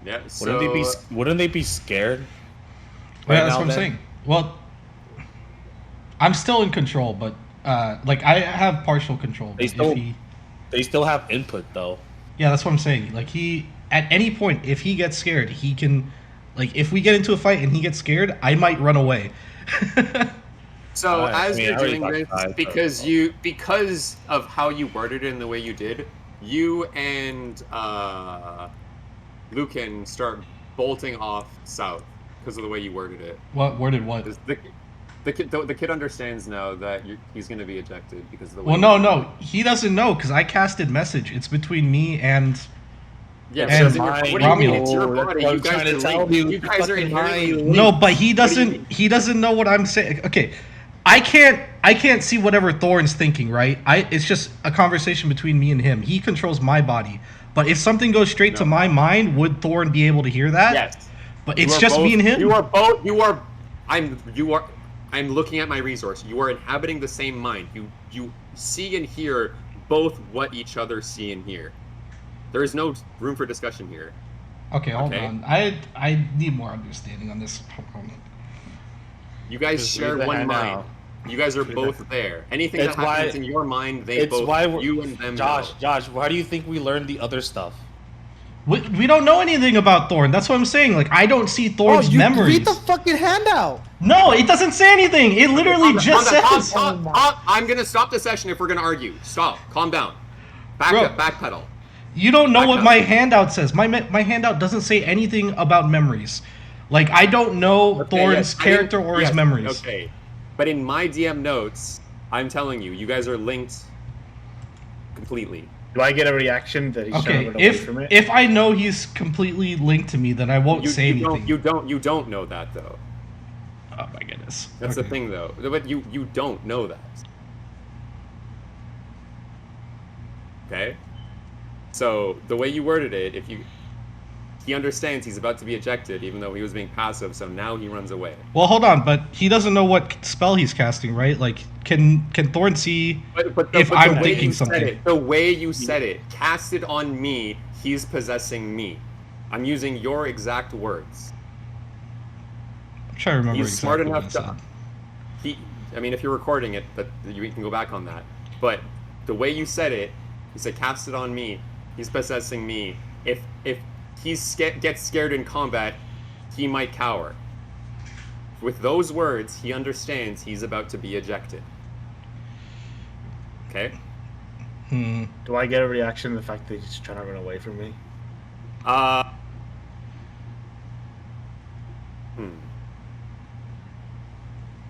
Yeah. Wouldn't they be scared? Yeah, Right that's now, what I'm then saying. Well, I'm still in control, but like I have partial control. they But if still he, they still have input though. yeah, that's what I'm saying. Like he, at any point, if he gets scared, he can, like, if we get into a fight and he gets scared, I might run away. So I as mean, you're I already doing talked this, to because of how you worded it in the way you did, you and Lucan start bolting off south because of the way you worded it. What? Where did what? 'Cause the kid understands now that he's going to be ejected because of the way Well, you no, worded it. no, he doesn't know because I casted message. It's between me and Yeah, It's but your it's in your. What do you mean? Romulus. It's your mind. That's body. what You I'm guys trying to are tell linked. you. You It's guys are fucking inherently mind. linked. no, but he What do you doesn't. mean? He doesn't know what I'm saying. Okay, I can't see whatever Thorn's thinking, right? It's just a conversation between me and him. He controls my body, but if something goes straight to No. my mind, would Thorn be able to hear that? Yes. But You it's are just me both. and him. You are both. You are. You are. I'm looking at my resource. You are inhabiting the same mind. You see and hear both what each other see and hear. There is no room for discussion here. Okay, hold Okay. on. I need more understanding on this. You guys Just share leave the one hand mind. out. You guys are both there. Anything that It's why. happens in your mind, they It's both. why You and them Josh. know. Josh, why do you think we learned the other stuff? We don't know anything about Thorn. That's what I'm saying. Like I don't see Thorn's you memories. read the fucking handout. No, it doesn't say anything. It literally just says. Stop. I'm gonna stop the session if we're gonna argue. Stop. Calm down. Bro. Backpedal. You don't know what Backpedal. my handout says. My handout doesn't say anything about memories. Like I don't know Okay, Thorn's yes, I character didn't- or yes, his memories. Okay, but in my DM notes, I'm telling you, you guys are linked completely. Do I get a reaction that he's trying Okay, to run away from it? if I know he's completely linked to me, then I won't say you anything. you don't know that though. Oh my goodness. That's the thing though. But you don't know that. Okay? So the way you worded it, he understands he's about to be ejected, even though he was being passive, so now he runs away. Well, hold on, but he doesn't know what spell he's casting, right? Like, can Thorn see if I'm thinking something? The way you said it, cast it on me, he's possessing me. I'm using your exact words. I'm trying to remember He's smart exactly enough what I said. I mean, if you're recording it, but you can go back on that. But the way you said it, you said cast it on me, he's possessing me. If he gets scared in combat, he might cower. With those words, he understands he's about to be ejected. Okay? Do I get a reaction to the fact that he's trying to run away from me?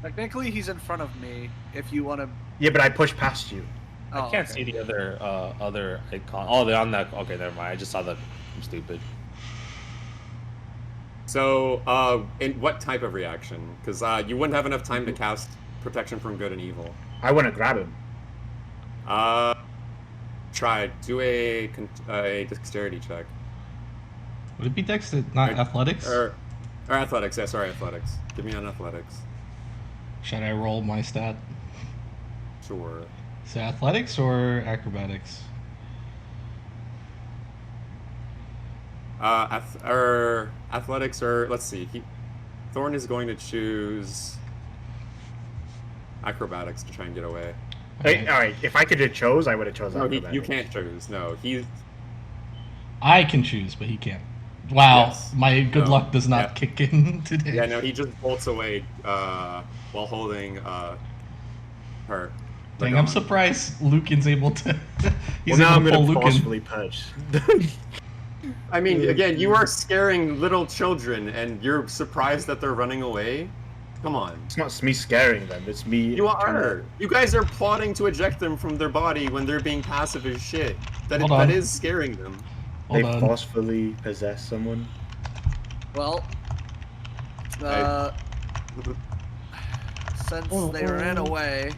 Technically, he's in front of me. If you want to. Yeah, but I pushed past you. Oh, I can't okay. see the other icon. Oh, they're on that. Okay, never mind. I just saw that. I'm stupid. So, in what type of reaction? Because you wouldn't have enough time to cast Protection from Good and Evil. I want to grab him. Try. Do a dexterity check. Would it be Dex, not athletics? Or athletics. Yeah, sorry, athletics. Give me an athletics. Should I roll my stat? Sure. Is it athletics or acrobatics? Athletics, or let's see. Thorn is going to choose acrobatics to try and get away. Hey, all right, if I could have chose, I would have chosen. No, you can't choose. No, I can choose, but he can't. Wow, Yes. my good No. luck does not Yeah. kick in today. Yeah, no, he just bolts away while holding her. Dang, I'm surprised Lucan's able to. He's Well, now able I'm to pull gonna Lucan. forcefully punch. I mean, again, you are scaring little children, and you're surprised that they're running away. Come on. It's not me scaring them. It's me. You trying are. to- You guys are plotting to eject them from their body when they're being passive as shit. That Hold on. is scaring them. They Hold on. forcefully possess someone. Well, since they ran away,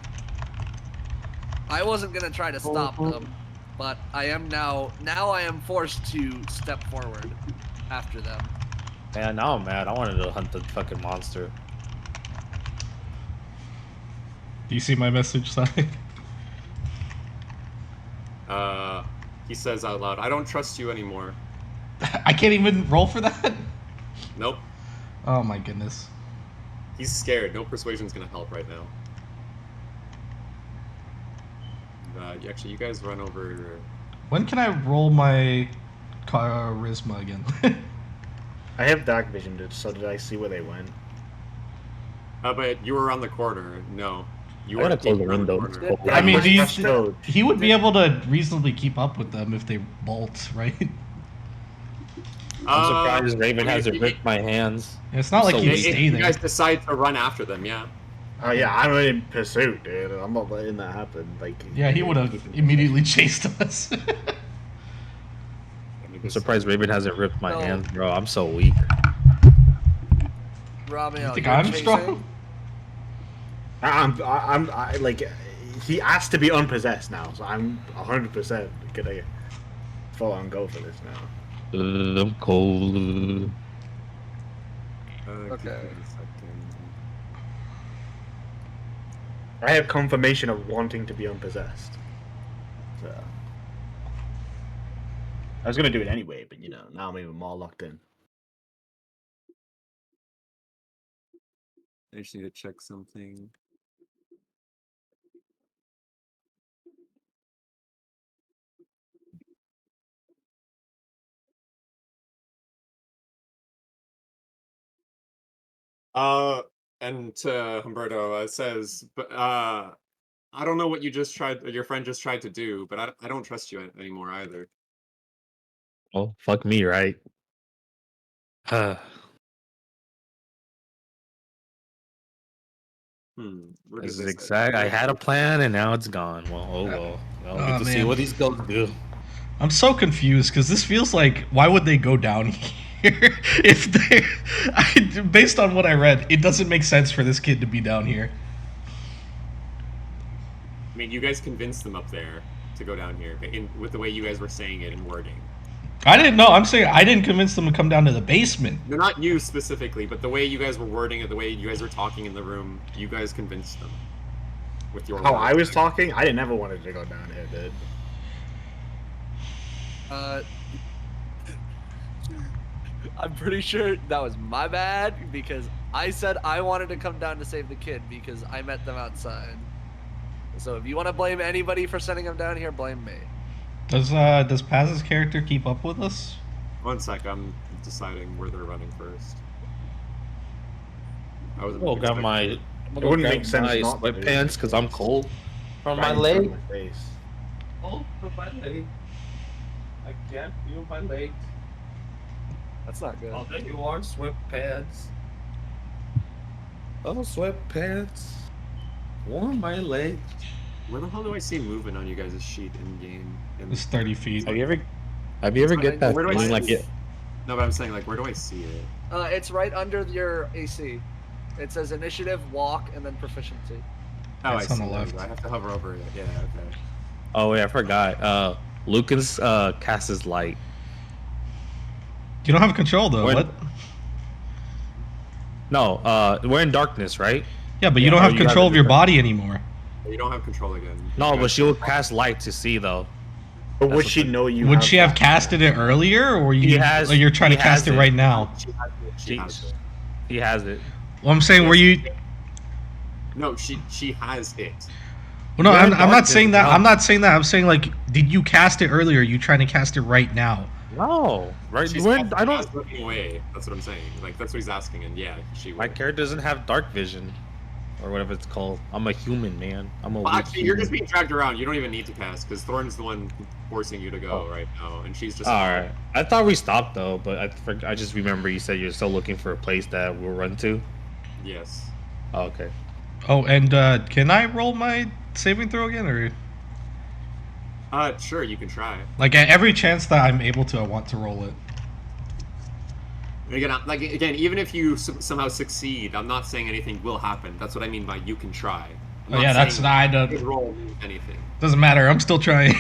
I wasn't gonna try to stop them, but I am now. Now I am forced to step forward after them. Man, now I'm mad. I wanted to hunt the fucking monster. Do you see my message, Si? He says out loud, "I don't trust you anymore." I can't even roll for that. Nope. Oh my goodness. He's scared. No persuasion's gonna help right now. Actually, you guys run over. When can I roll my charisma again? I have dark vision, dude. So did I see where they went? But you were around the corner. No, you I gotta weren't close the around window. corner. I mean, do you Push code. he would be able to reasonably keep up with them if they bolt, right? I'm surprised Raven I mean, hasn't if ripped my hands. It's not I'm like so he'd weak. stay if you there. guys decide to run after them, yeah. Oh yeah, I'm in pursuit, dude. I'm not letting that happen. Like. Yeah, he would have immediately chased us. I'm surprised Raven hasn't ripped my No. hands, bro. I'm so weak. Romeo, You think you're I'm chasing? strong? I like. He asked to be unpossessed now, so I'm 100% gonna full on go for this now. I'm cold. Give Okay. me a second. I have confirmation of wanting to be unpossessed. So I was gonna do it anyway, but now I'm even more locked in. I just need to check something. And to Humberto, it says, but I don't know what your friend just tried to do, but I don't trust you anymore either. Oh, fuck me, right? Where This did is this exact. I had a plan and now it's gone. Well, oh well. I'll Oh, get to see man. what these ghosts do. I'm so confused because this feels like why would they go down here if based on what I read, it doesn't make sense for this kid to be down here. I mean, you guys convinced them up there to go down here with the way you guys were saying it and wording. I didn't know. I'm saying I didn't convince them to come down to the basement. No, not you specifically, but the way you guys were wording it, the way you guys were talking in the room, you guys convinced them with your. How I words. was talking, I never wanted to go down here, dude. I'm pretty sure that was my bad because I said I wanted to come down to save the kid because I met them outside. So if you want to blame anybody for sending him down here, blame me. Does Paz's character keep up with us? 1 sec, I'm deciding where they're running first. I wasn't. Oh, got my. It wouldn't make sense my not to do sweatpants it. because I'm cold from my Right in leg. front of my face. Oh, from my leg. I can't feel my legs. That's not good. Oh, there you are, sweatpants. Oh, sweatpants. Warm my legs. Where the hell do I see movement on you guys' sheet in game? It's 30 feet. Have you ever get that Where do I feeling see like it? No, but I'm saying, like, where do I see it? It's right under your AC. It says initiative, walk, and then proficiency. Oh, It's I on see. the There we left. go. I have to hover over it. Yeah, okay. Oh yeah, I forgot. Lucas casts his light. You don't have control though. When- What? No, we're in darkness, right? Yeah, but you Yeah, don't oh, have you have control a of your different- body anymore. You don't have control again. No, You but guys- she will cast light to see though. But That's would what she the- know you? Would she have that? casted it earlier, or you? He has- or you're trying to he cast has it it. right now? She has it. She has Jeez. it. He has it. Well, I'm saying, were you? No, she has it. Well, no, We're in I'm not darkness saying that. now. I'm not saying that. I'm saying like, did you cast it earlier? Are you trying to cast it right now? No, right? She's We're in, I don't. looking away. That's what I'm saying. Like, that's what he's asking, and yeah, she My would. character doesn't have dark vision, or whatever it's called. I'm a human, man. I'm a. Well, weak actually, you're just human. being dragged around. You don't even need to cast, because Thorn's the one forcing you to go right now, and she's just. All right. I thought we stopped though, but I just remember you said you're still looking for a place that we'll run to. Yes. Oh, okay. Oh, and can I roll my saving throw again, or Sure, you can try. like at every chance that I'm able to, I want to roll it. Again, even if you somehow succeed, I'm not saying anything will happen. That's what I mean by you can try. I'm Oh yeah, that's saying not. good roll means anything. Doesn't matter. I'm still trying.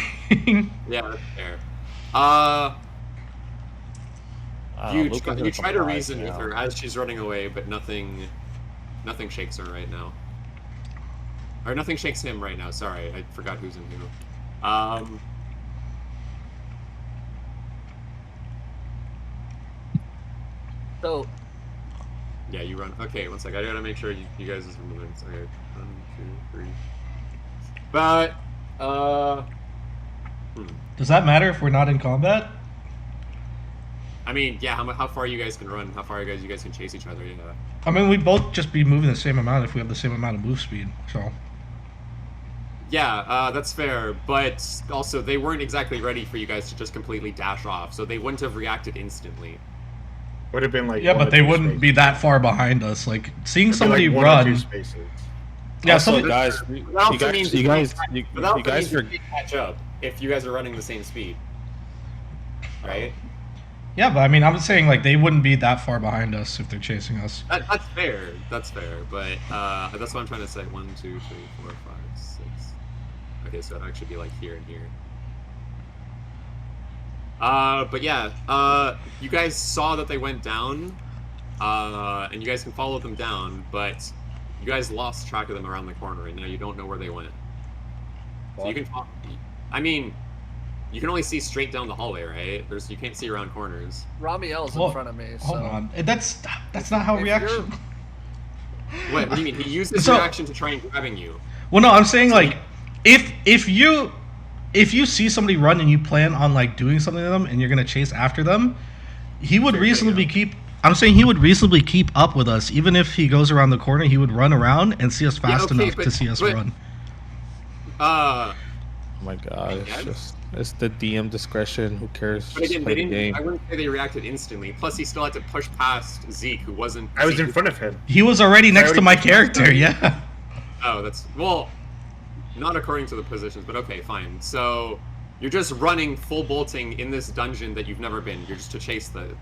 Yeah, that's fair. You try to reason with her as she's running away, but nothing shakes her right now. Or nothing shakes him right now. Sorry, I forgot who's in who. So Yeah, you run. Okay, one sec. I gotta make sure you guys are moving. Okay, 1, 2, 3. But Does that matter if we're not in combat? I mean, yeah. How far you guys can run? How far you guys can chase each other? Yeah. I mean, we'd both just be moving the same amount if we have the same amount of move speed. So. Yeah, that's fair. But also, they weren't exactly ready for you guys to just completely dash off, so they wouldn't have reacted instantly. Would have been like Yeah, one but or they two wouldn't spaces. be that far behind us. Like seeing It'd be somebody like one or two run. spaces. Yeah, Also, somebody. guys, That also means you guys you were can't catch up if you guys are running the same speed, right? Yeah, but I mean, I'm saying like they wouldn't be that far behind us if they're chasing us. That's fair. That's fair. But that's what I'm trying to say. 1, 2, 3, 4, 5, 6. Okay, so it'd actually be like here and here. But yeah, you guys saw that they went down, and you guys can follow them down, but you guys lost track of them around the corner, and now you don't know where they went. So you can, I mean, you can only see straight down the hallway, right? You can't see around corners. Ramiel's Well, in front of me. So Hold on, that's not how if reaction. What do you mean? He used his So- reaction to try and grabbing you. Well, no, I'm saying like if you see somebody run and you plan on like doing something to them and you're gonna chase after them, he would Sure, reasonably yeah. keep. I'm saying he would reasonably keep up with us, even if he goes around the corner. He would run around and see us fast okay, enough to see us but- run. Oh my god, guess. it's the DM discretion. Who cares? But Just again, play they the didn't. game. I wouldn't say they reacted instantly. Plus, he still had to push past Zeke, who wasn't. I was Zeke in front of him. He was already next to already my pushed my character. button. Yeah. Oh, that's well, not according to the positions, but okay, fine. So you're just running full bolting in this dungeon that you've never been. You're just to chase the.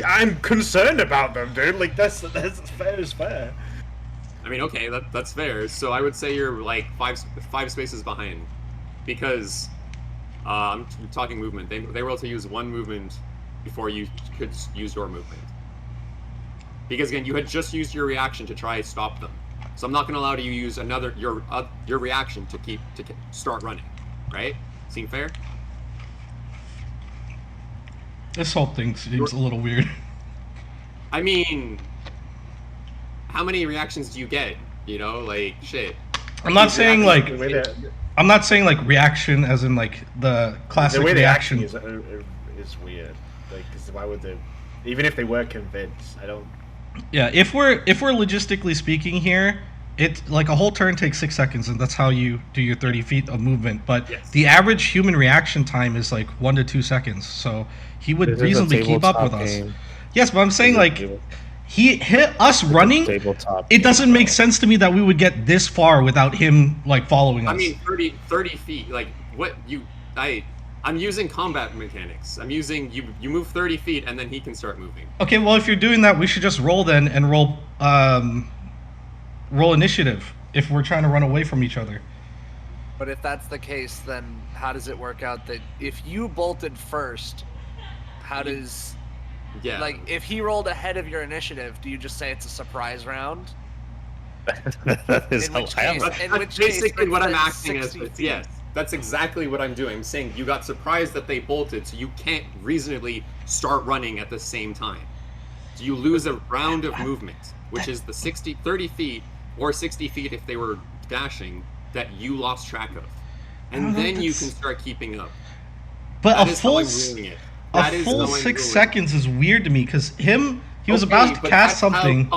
I'm concerned about them, dude. Like that's fair as fair. I mean, okay, that's fair. So I would say you're like five spaces behind, because I'm talking movement. They were able to use one movement before you could use your movement. Because again, you had just used your reaction to try to stop them. So I'm not going to allow you to use your reaction to start running, right? Seem fair? This whole thing seems a little weird. I mean, how many reactions do you get? You know, like shit. I'm not saying like The way I'm not saying like reaction as in like the classic the way they reaction. acting is weird. Like, 'cause why would they? Even if they were convinced, I don't. Yeah, if we're logistically speaking here, it's like a whole turn takes 6 seconds, and that's how you do your 30 feet of movement. But Yes. the average human reaction time is like 1 to 2 seconds, so he would This is a reasonably keep up with tabletop us. game. Yes, but I'm saying like he hit us running. Tabletop It game, doesn't make bro. sense to me that we would get this far without him like following us. I mean, 30 feet. Like what you? I'm using combat mechanics. I'm using you move 30 feet and then he can start moving. Okay, well if you're doing that, we should just roll then and roll initiative if we're trying to run away from each other. But if that's the case, then how does it work out that if you bolted first, how does Yeah. like if he rolled ahead of your initiative, do you just say it's a surprise round? That is In which hilarious. case- That's which case basically what I'm it's acting as. 60 feet. Yes, that's exactly what I'm doing. I'm saying you got surprised that they bolted, so you can't reasonably start running at the same time. So you lose a round of movement, which is the 30 feet or 60 feet if they were dashing that you lost track of, and don't know, then you that's- can start keeping up. But That a is how full I'm ruling it. That a is full how I'm 6 ruling it. seconds is weird to me because he was Okay, about to but cast that's how something.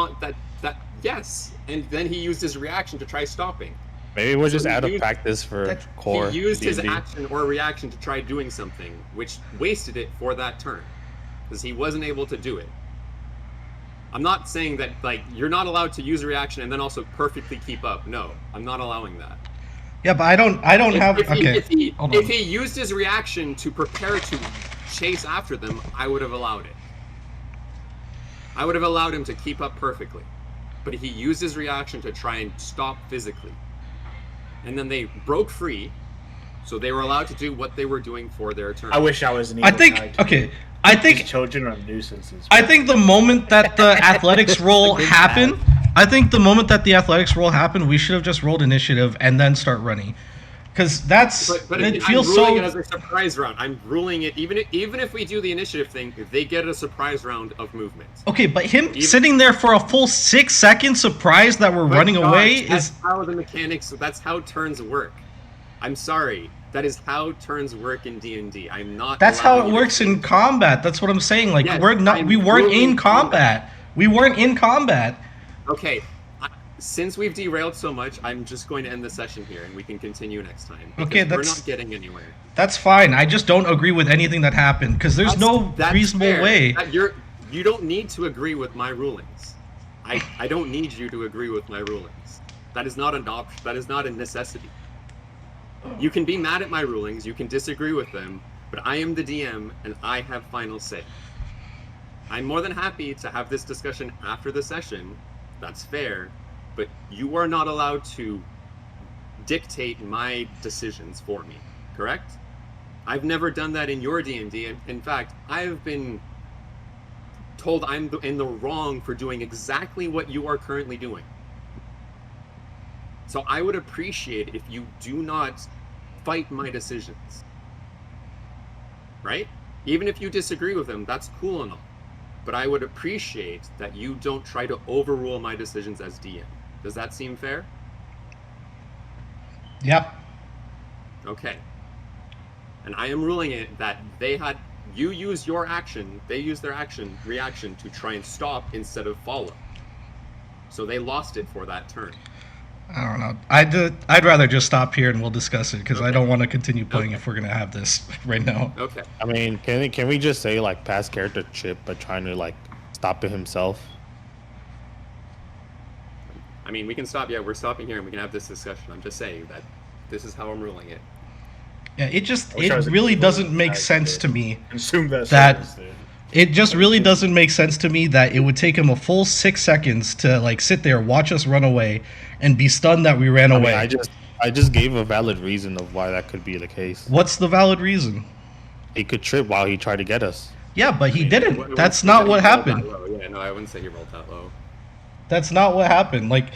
Yes, and then he used his reaction to try stopping. Maybe we're So just he out of used- practice for that- core. He used his D&D. action or reaction to try doing something, which wasted it for that turn, because he wasn't able to do it. I'm not saying that like you're not allowed to use a reaction and then also perfectly keep up. No, I'm not allowing that. Yeah, but I don't have If okay. Hold on. he used his reaction to prepare to chase after them, I would have allowed it. I would have allowed him to keep up perfectly. But he used his reaction to try and stop physically. And then they broke free, so they were allowed to do what they were doing for their turn. I wish I was an I evil think character. okay. I These think children are nuisances. I think the moment that the athletics roll Good happened, I think the moment that the athletics roll happened, we should have just rolled initiative and then start running. Because that's But it I'm feels ruling so. it as a surprise round. I'm ruling it even if we do the initiative thing, they get a surprise round of movement. Okay, but him Even- sitting there for a full 6 seconds, surprised that we're But running Josh, away, that's is how the mechanics. That's how turns work. I'm sorry. That is how turns work in D&D. I'm not. that's how allowing it you to works in change. combat. That's what I'm saying. Like Yes, we're not, I'm we weren't in ruling combat. We weren't in combat. Okay. Since we've derailed so much, I'm just going to end the session here, and we can continue next time. Because Okay, we're that's- not getting anywhere. That's fine. I just don't agree with anything that happened because there's no That's reasonable fair. way. You don't need to agree with my rulings. I don't need you to agree with my rulings. That is not an option. That is not a necessity. You can be mad at my rulings, you can disagree with them, but I am the DM and I have final say. I'm more than happy to have this discussion after the session. That's fair, but you are not allowed to dictate my decisions for me, correct? I've never done that in your D&D. In fact, I've been told I'm in the wrong for doing exactly what you are currently doing. So I would appreciate if you do not fight my decisions. Right? Even if you disagree with them, that's cool and all. But I would appreciate that you don't try to overrule my decisions as DM. Does that seem fair? Yep. Okay. And I am ruling it that you use your action, they use their reaction to try and stop instead of follow. So they lost it for that turn. I don't know. I'd rather just stop here and we'll discuss it because I Okay. don't want to continue playing Okay. if we're gonna have this right now. Okay. I mean, can we just say like past character Chip, but trying to like stop it himself? I mean, we can stop. Yeah, we're stopping here and we can have this discussion. I'm just saying that this is how I'm ruling it. Yeah, it wish I was a really keyboard doesn't make guy sense to to me. Consume that. That- service, dude. It just really doesn't make sense to me that it would take him a full 6 seconds to like sit there, watch us run away, and be stunned that we ran I away. mean, I just gave a valid reason of why that could be the case. What's the valid reason? He could trip while he tried to get us. Yeah, but he I mean, didn't. That's he not rolled what that happened. low. Yeah, no, I wouldn't say he rolled that low. That's not what happened. Like,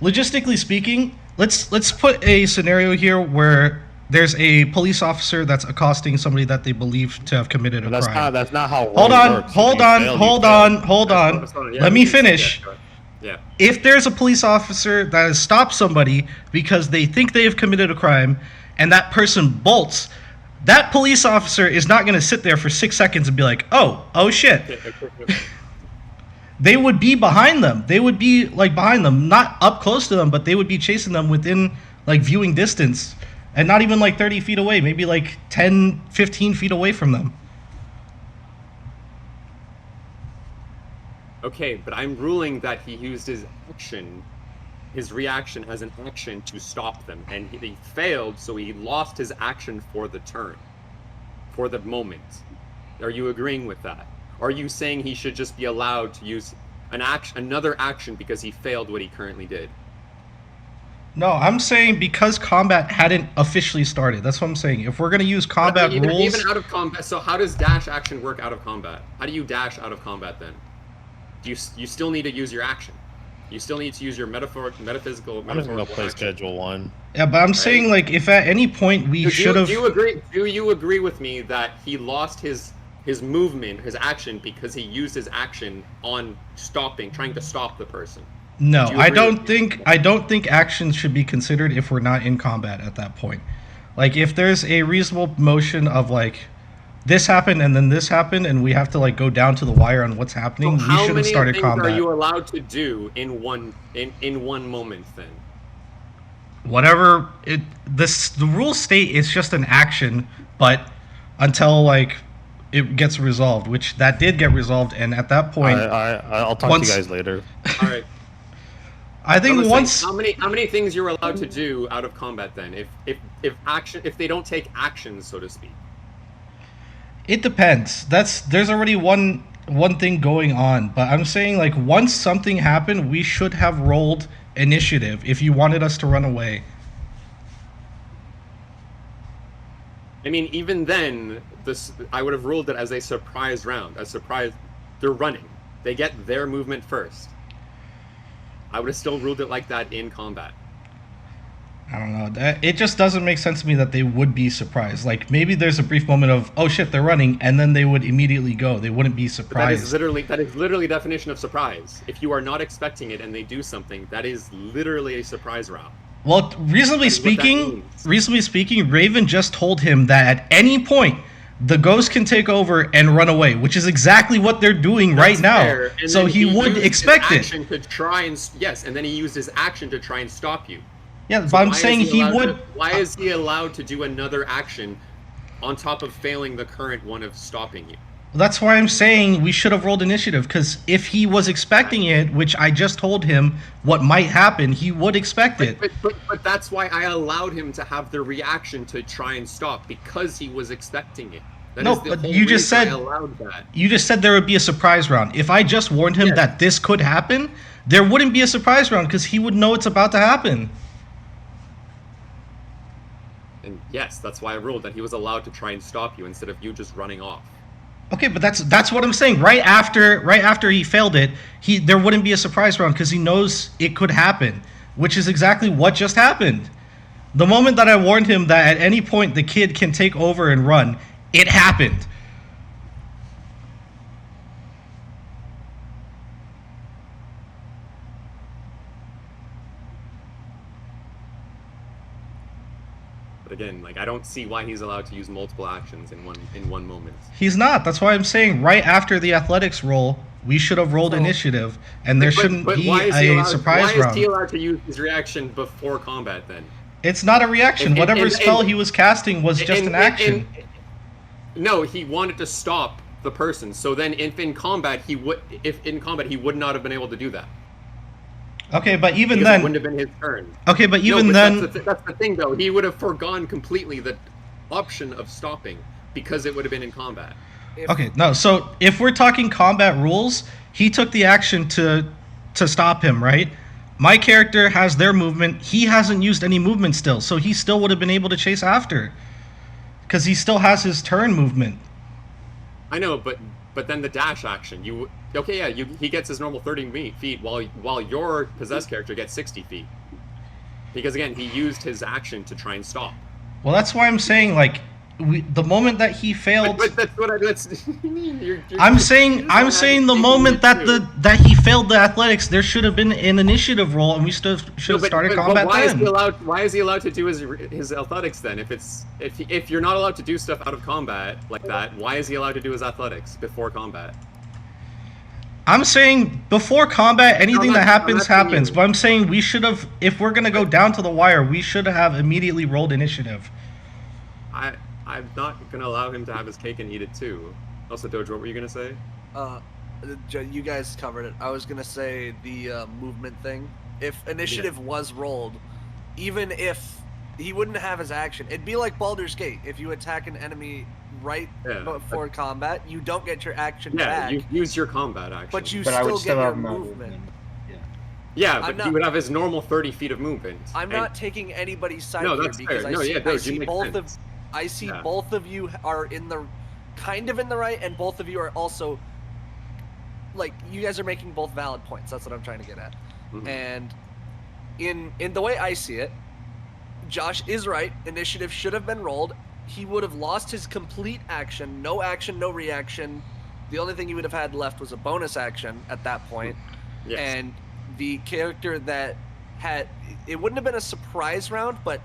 logistically speaking, let's put a scenario here where there's a police officer that's accosting somebody that they believe to have committed a But crime. that's not how. Hold roll on, works. If hold you on, fail, you hold fail. on, hold on. Yeah, Let we me can say finish. that. Yeah. If there's a police officer that has stopped somebody because they think they have committed a crime and that person bolts, that police officer is not going to sit there for 6 seconds and be like, oh shit. They would be behind them. They would be like behind them, not up close to them, but they would be chasing them within like viewing distance and not even like 30 feet away, maybe like 10, 15 feet away from them. Okay, but I'm ruling that he used his reaction as an action to stop them, and he failed, so he lost his action for the turn, for the moment. Are you agreeing with that? Or are you saying he should just be allowed to use another action because he failed what he currently did? No, I'm saying because combat hadn't officially started. That's what I'm saying. If we're going to use combat even, rules... even out of combat, so how does dash action work out of combat? How do you dash out of combat then? You still need to use your action. You still need to use your metaphysical. I'm just gonna play action. schedule 1. Yeah, but I'm saying, like, if at any point we should have... Do you agree with me that he lost his movement, his action, because he used his action on trying to stop the person? No, Do you I agree don't with me? think actions should be considered if we're not in combat at that point. Like, if there's a reasonable motion of, like, this happened and then this happened and we have to, like, go down to the wire on what's happening, So we should have started things combat. are you allowed to do in one moment then? Whatever the rules state, it's just an action, but until like it gets resolved, which that did get resolved, and at that point, I'll talk once- to you guys later. All right. I think I'm gonna once say, how many things you're allowed to do out of combat then? If they don't take actions, so to speak. it depends. There's already one thing going on, but I'm saying like once something happened, we should have rolled initiative if you wanted us to run away. I mean, even then, I would have ruled it as a surprise round. A surprise. They're running. They get their movement first. I would have still ruled it like that in combat. I don't know. It just doesn't make sense to me that they would be surprised. Like maybe there's a brief moment of, oh shit, they're running, and then they would immediately go. They wouldn't be But surprised. that is literally definition of surprise. If you are not expecting it and they do something, that is literally a surprise route. Well, reasonably That is what that speaking, means. Raven just told him that at any point the ghost can take over and run away, which is exactly what they're doing right That's now. fair. And So then he would used expect his it. action to try and yes, and then he used his action to try and stop you. Yeah, but So I'm why is saying he allowed would. to- why is he allowed to do another action on top of failing the current one of stopping you? That's why I'm saying we should have rolled initiative, because if he was expecting it, which I just told him what might happen, he would expect it. But that's why I allowed him to have the reaction to try and stop, because he was expecting it. That No, is the but whole you just reason said- I allowed that. You just said there would be a surprise round. If I just warned him Yes. that this could happen, there wouldn't be a surprise round because he would know it's about to happen. And yes, that's why I ruled that he was allowed to try and stop you instead of you just running off. Okay, but that's what I'm saying. Right after he failed it, there wouldn't be a surprise round because he knows it could happen, which is exactly what just happened. The moment that I warned him that at any point the kid can take over and run, it happened. But again, like I don't see why he's allowed to use multiple actions in one moment. He's not. That's why I'm saying right after the athletics roll, we should have rolled initiative, and there shouldn't be a surprise why round. is he allowed to use his reaction before combat then? It's not a reaction. And- Whatever and- spell and- he was casting was just an action. No, he wanted to stop the person. So then, if in combat he would not have been able to do that. Okay, but even Because it then, wouldn't have been his turn. okay, but even No, but then, that's the thing though. He would have foregone completely the option of stopping because it would have been in combat. okay, no. So if we're talking combat rules, he took the action to stop him, right? My character has their movement. He hasn't used any movement still, so he still would have been able to chase after, because he still has his turn movement. I know, but then the dash action. He gets his normal 30 feet while your possessed character gets 60 feet. Because again, he used his action to try and stop. Well, that's why I'm saying like the moment that he failed. But that's what I'm saying the moment that he failed the athletics, there should have been an initiative roll, and we should have started combat why then. Why is he allowed to do his athletics then? If you're not allowed to do stuff out of combat like that, why is he allowed to do his athletics before combat? I'm saying before combat, anything that happens I'm asking happens. you. But I'm saying we should have, if we're gonna go down to the wire, we should have immediately rolled initiative. I'm not gonna allow him to have his cake and eat it too. Also, Doge, what were you gonna say? You guys covered it. I was gonna say the movement thing. If initiative was rolled, even if he wouldn't have his action, it'd be like Baldur's Gate. If you attack an enemy right before combat, you don't get your action back. You use your combat action. But you But I would still get your have my movement. Yeah, I'm but not- he would have his normal 30 feet of movement. I'm and- not taking anybody's side No, here that's because fair. I No, see, yeah, I Doge, you see make both sense. both of you are in the kind of in the right, and both of you are also like you guys are making both valid points. That's what I'm trying to get at. Mhm. And in the way I see it, Josh is right. Initiative should have been rolled. He would have lost his complete action, no reaction. The only thing he would have had left was a bonus action at that point. Yes. And the character that had it wouldn't have been a surprise round, but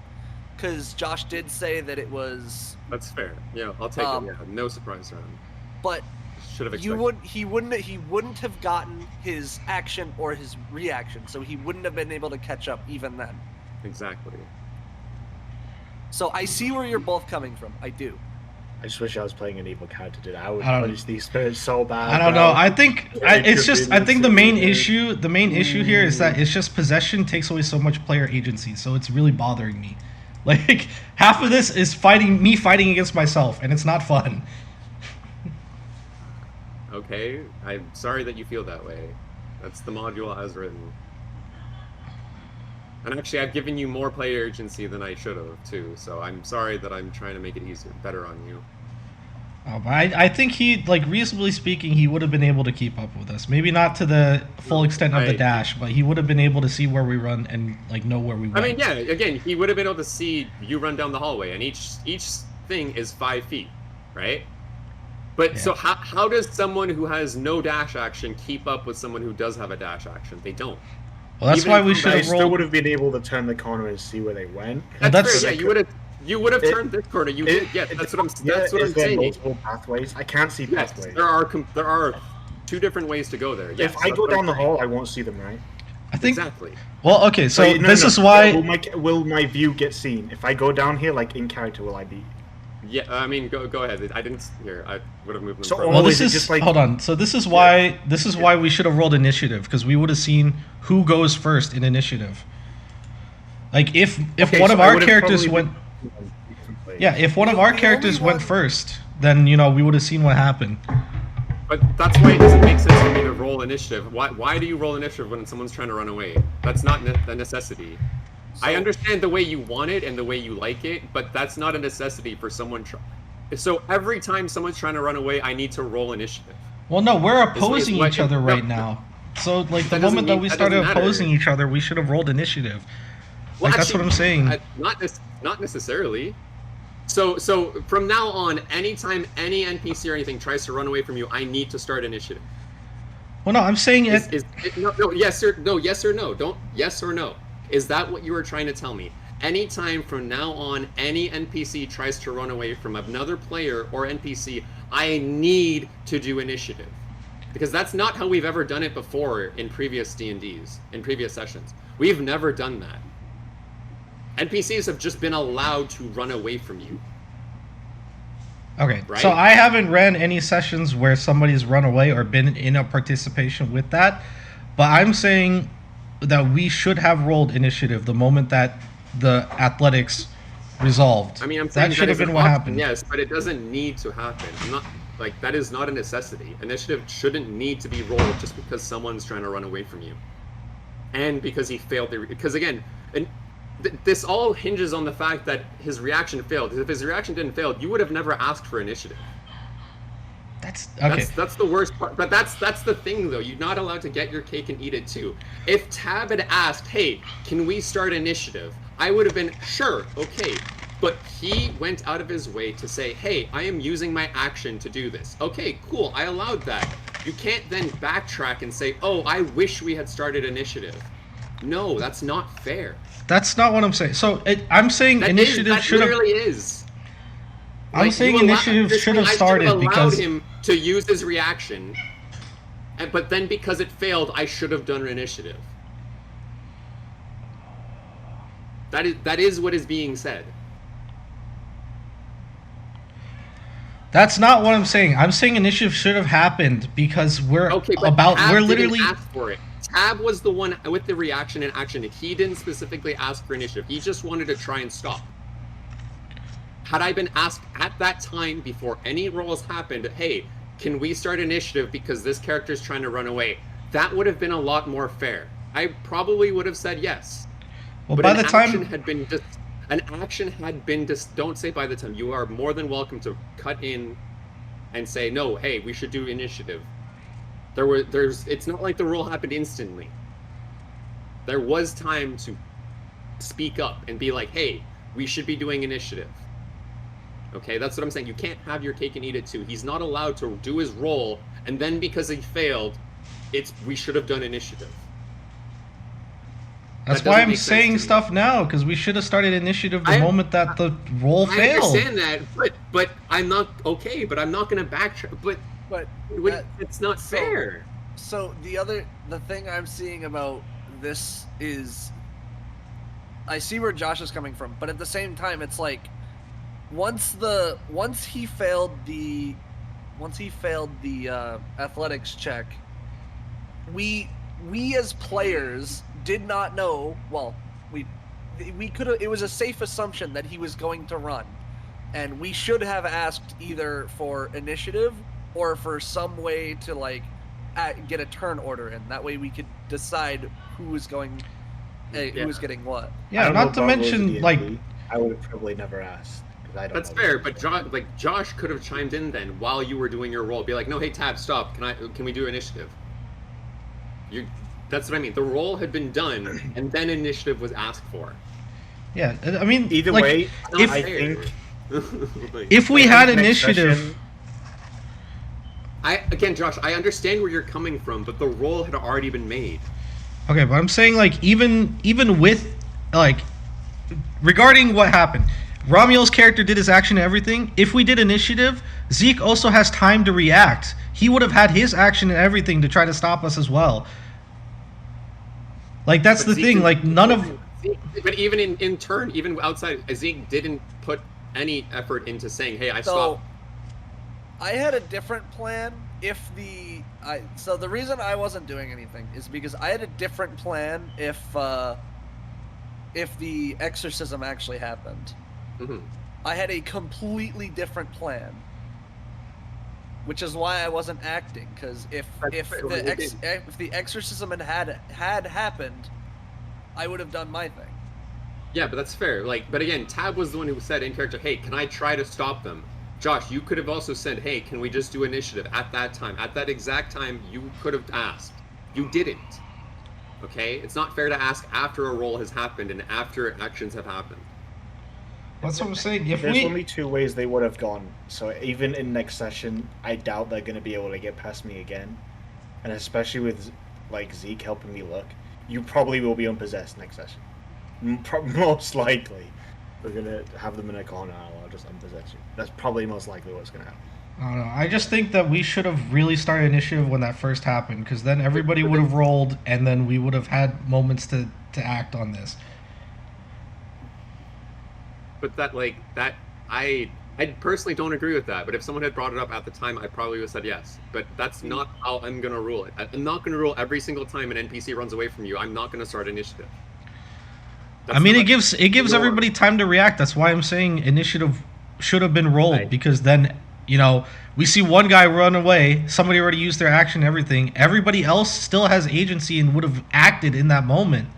because Josh did say that it was, That's fair. Yeah, I'll take it. Yeah, no surprise round. but Should have expected. he wouldn't have gotten his action or his reaction, so he wouldn't have been able to catch up even then. Exactly. So I see where you're both coming from. I do. I just wish I was playing an evil character, dude. I would I don't- punish these spirits so bad. I don't bro. know. I think it's just. I think the main issue here is that Mm. it's just possession takes away so much player agency. So it's really bothering me. Like half of this is me fighting against myself, and it's not fun. Okay, I'm sorry that you feel that way. That's the module as written. And actually, I've given you more player agency than I should have, too. So I'm sorry that I'm trying to make it easier, better on you. I think he, like, reasonably speaking, he would have been able to keep up with us. Maybe not to the full extent of the dash, but he would have been able to see where we run and, like, know where we went. I mean, yeah. Again, he would have been able to see you run down the hallway, and each thing is 5 feet, right? But so how does someone who has no dash action keep up with someone who does have a dash action? They don't. Well, that's Even why in we combat, should I have still rolled. would have been able to turn the corner and see where they went. Well, That's that's fair. Yeah, you would have turned this corner. You did. Yeah, that's what I'm. That's what I'm Is there saying. multiple pathways? I can't see Yes, pathways. there are 2 different ways to go there. Yes, If I that's go what I'm down the saying. hall, I won't see them, right? I think. Exactly. Well, okay, so Wait, no, this no. is why. Will my view get seen? If I go down here, like in character, will I be? Yeah, I mean, go ahead. I didn't hear. I would have moved them. So further. Well, Oh, this is it is just like- hold on. So this is why we should have rolled initiative, because we would have seen who goes first in initiative. Like if Okay, one so of I our would've characters probably went, been different place. yeah, if one of The our only characters went one- first, then we would have seen what happened. But that's why it doesn't make sense for me to roll initiative. Why do you roll initiative when someone's trying to run away? That's not a necessity. I understand the way you want it and the way you like it, but that's not a necessity for someone. So every time someone's trying to run away, I need to roll initiative. Well, no, we're This opposing is what- each other no, right no. now. So like the That doesn't moment that mean- we that started doesn't matter. opposing each other, we should have rolled initiative. Well, Like, that's what I'm saying. Not necessarily. So from now on, anytime any NPC or anything tries to run away from you, I need to start initiative. Well, no, I'm saying it. No, yes or no. Don't yes or no. Is that what you were trying to tell me? Anytime from now on, any NPC tries to run away from another player or NPC, I need to do initiative. Because that's not how we've ever done it before in previous D&Ds, in previous sessions. We've never done that. NPCs have just been allowed to run away from you. Okay, Right? so I haven't ran any sessions where somebody's run away or been in a participation with that, but I'm saying that we should have rolled initiative the moment that the athletics resolved. I mean, I'm saying that should have is an been what option, happened. yes, but it doesn't need to happen. I'm not like that is not a necessity. Initiative shouldn't need to be rolled just because someone's trying to run away from you, and because he failed. Because again, this all hinges on the fact that his reaction failed. If his reaction didn't fail, you would have never asked for initiative. That's okay. That's the worst part. But that's the thing, though. You're not allowed to get your cake and eat it too. If Tab had asked, "Hey, can we start initiative?" I would have been sure, okay. But he went out of his way to say, "Hey, I am using my action to do this." Okay, cool. I allowed that. You can't then backtrack and say, "Oh, I wish we had started initiative." No, that's not fair. That's not what I'm saying. So I'm saying initiative should have. literally is. I'm saying initiative should have started allowed because him to use his reaction, but then because it failed, I should have done initiative. That is what is being said. that's not what I'm saying. I'm saying initiative should have happened because Okay, but Tab we're didn't literally. ask for it. Tab was the one with the reaction and action. He didn't specifically ask for initiative. He just wanted to try and stop. Had I been asked at that time before any rolls happened, "Hey, can we start initiative because this character is trying to run away?" That would have been a lot more fair. I probably would have said yes. Well, But by an the action time. had been don't say by the time. You are more than welcome to cut in and say, "No, hey, we should do initiative." It's not like the rule happened instantly. There was time to speak up and be like, "Hey, we should be doing initiative." Okay, that's what I'm saying. You can't have your cake and eat it too. He's not allowed to do his role, and then because he failed, we should have done initiative. That's that why doesn't I'm make sense saying to me. stuff now because we should have started initiative the moment that the roll I failed. understand that, but I'm not okay. But I'm not going to backtrack. But it's not fair. So the thing I'm seeing about this is, I see where Josh is coming from, but at the same time, it's like once he failed the athletics check, we as players did not know. Well, we could have. It was a safe assumption that he was going to run, and we should have asked either for initiative or for some way to get a turn order in. That way we could decide who was going, who was getting what. Yeah, I don't know not to about rules of mention D&D. like I would have probably never asked. 'Cause I don't That's know fair, this. but Josh could have chimed in then while you were doing your role. Be like, no, hey Tab, stop. Can we do initiative? You. That's what I mean. The role had been done, and then initiative was asked for. Yeah, I mean, Either like, way, if I think if we I had think next initiative, session- Again, Josh, I understand where you're coming from, but the role had already been made. okay, but I'm saying like even with like regarding what happened, Ramiel's character did his action and everything. If we did initiative, Zeke also has time to react. He would have had his action and everything to try to stop us as well. Like that's But the thing. Like none of But even in turn, even outside, Zeke didn't put any effort into saying, "Hey, I So, stopped." I had a different plan. So the reason I wasn't doing anything is because I had a different plan if the exorcism actually happened. Mhm. I had a completely different plan, which is why I wasn't acting. Because if the exorcism had happened, I would have done my thing. Yeah, but that's fair. Like, but again, Tab was the one who said in character, "Hey, can I try to stop them?" Josh, you could have also said, "Hey, can we just do initiative?" At that time, at that exact time, you could have asked. You didn't. Okay, it's not fair to ask after a role has happened and after actions have happened. that's what I'm saying. If There's we only two ways they would have gone. So even in next session, I doubt they're going to be able to get past me again. And especially with like Zeke helping me look, you probably will be unpossessed next session. Most likely, we're gonna have them in a corner and I'll just unpossess you. That's probably most likely what's gonna happen. I don't know. I just think that we should have really started initiative when that first happened, because then everybody would have rolled, and then we would have had moments to act on this. But I personally don't agree with that. But if someone had brought it up at the time, I probably would have said yes. But that's not how I'm gonna rule it. I'm not gonna rule every single time an NPC runs away from you. I'm not gonna start initiative. I mean, it That's gives your- everybody time to react. That's why I'm saying initiative should have been rolled, Right. because then we see one guy run away, somebody already used their action and everything. Everybody else still has agency and would have acted in that moment.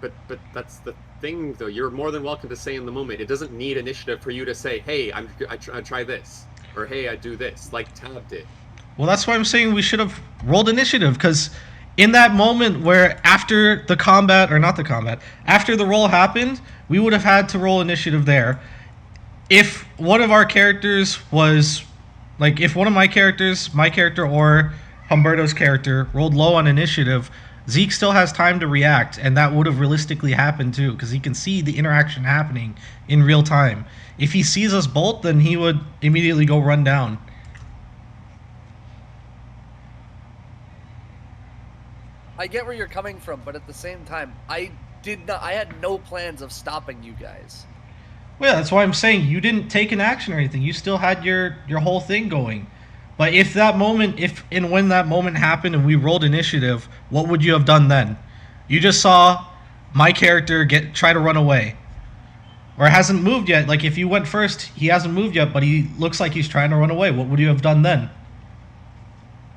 But that's the thing, though. You're more than welcome to say in the moment. It doesn't need initiative for you to say, "Hey, I try this," or "Hey, I do this," like Tab did. Well, that's why I'm saying we should have rolled initiative, because in that moment where after the combat, or not the combat, after the roll happened, we would have had to roll initiative there. If one of our characters was, like, if one of my character or Humberto's character rolled low on initiative, Zeke still has time to react, and that would have realistically happened too, because he can see the interaction happening in real time. If he sees us bolt, then he would immediately go run down. I get where you're coming from, but at the same time, I had no plans of stopping you guys. Well, yeah, that's why I'm saying you didn't take an action or anything. You still had your whole thing going. But if when that moment happened and we rolled initiative, what would you have done then? You just saw my character try to run away, or hasn't moved yet. Like if you went first, he hasn't moved yet, but he looks like he's trying to run away. What would you have done then?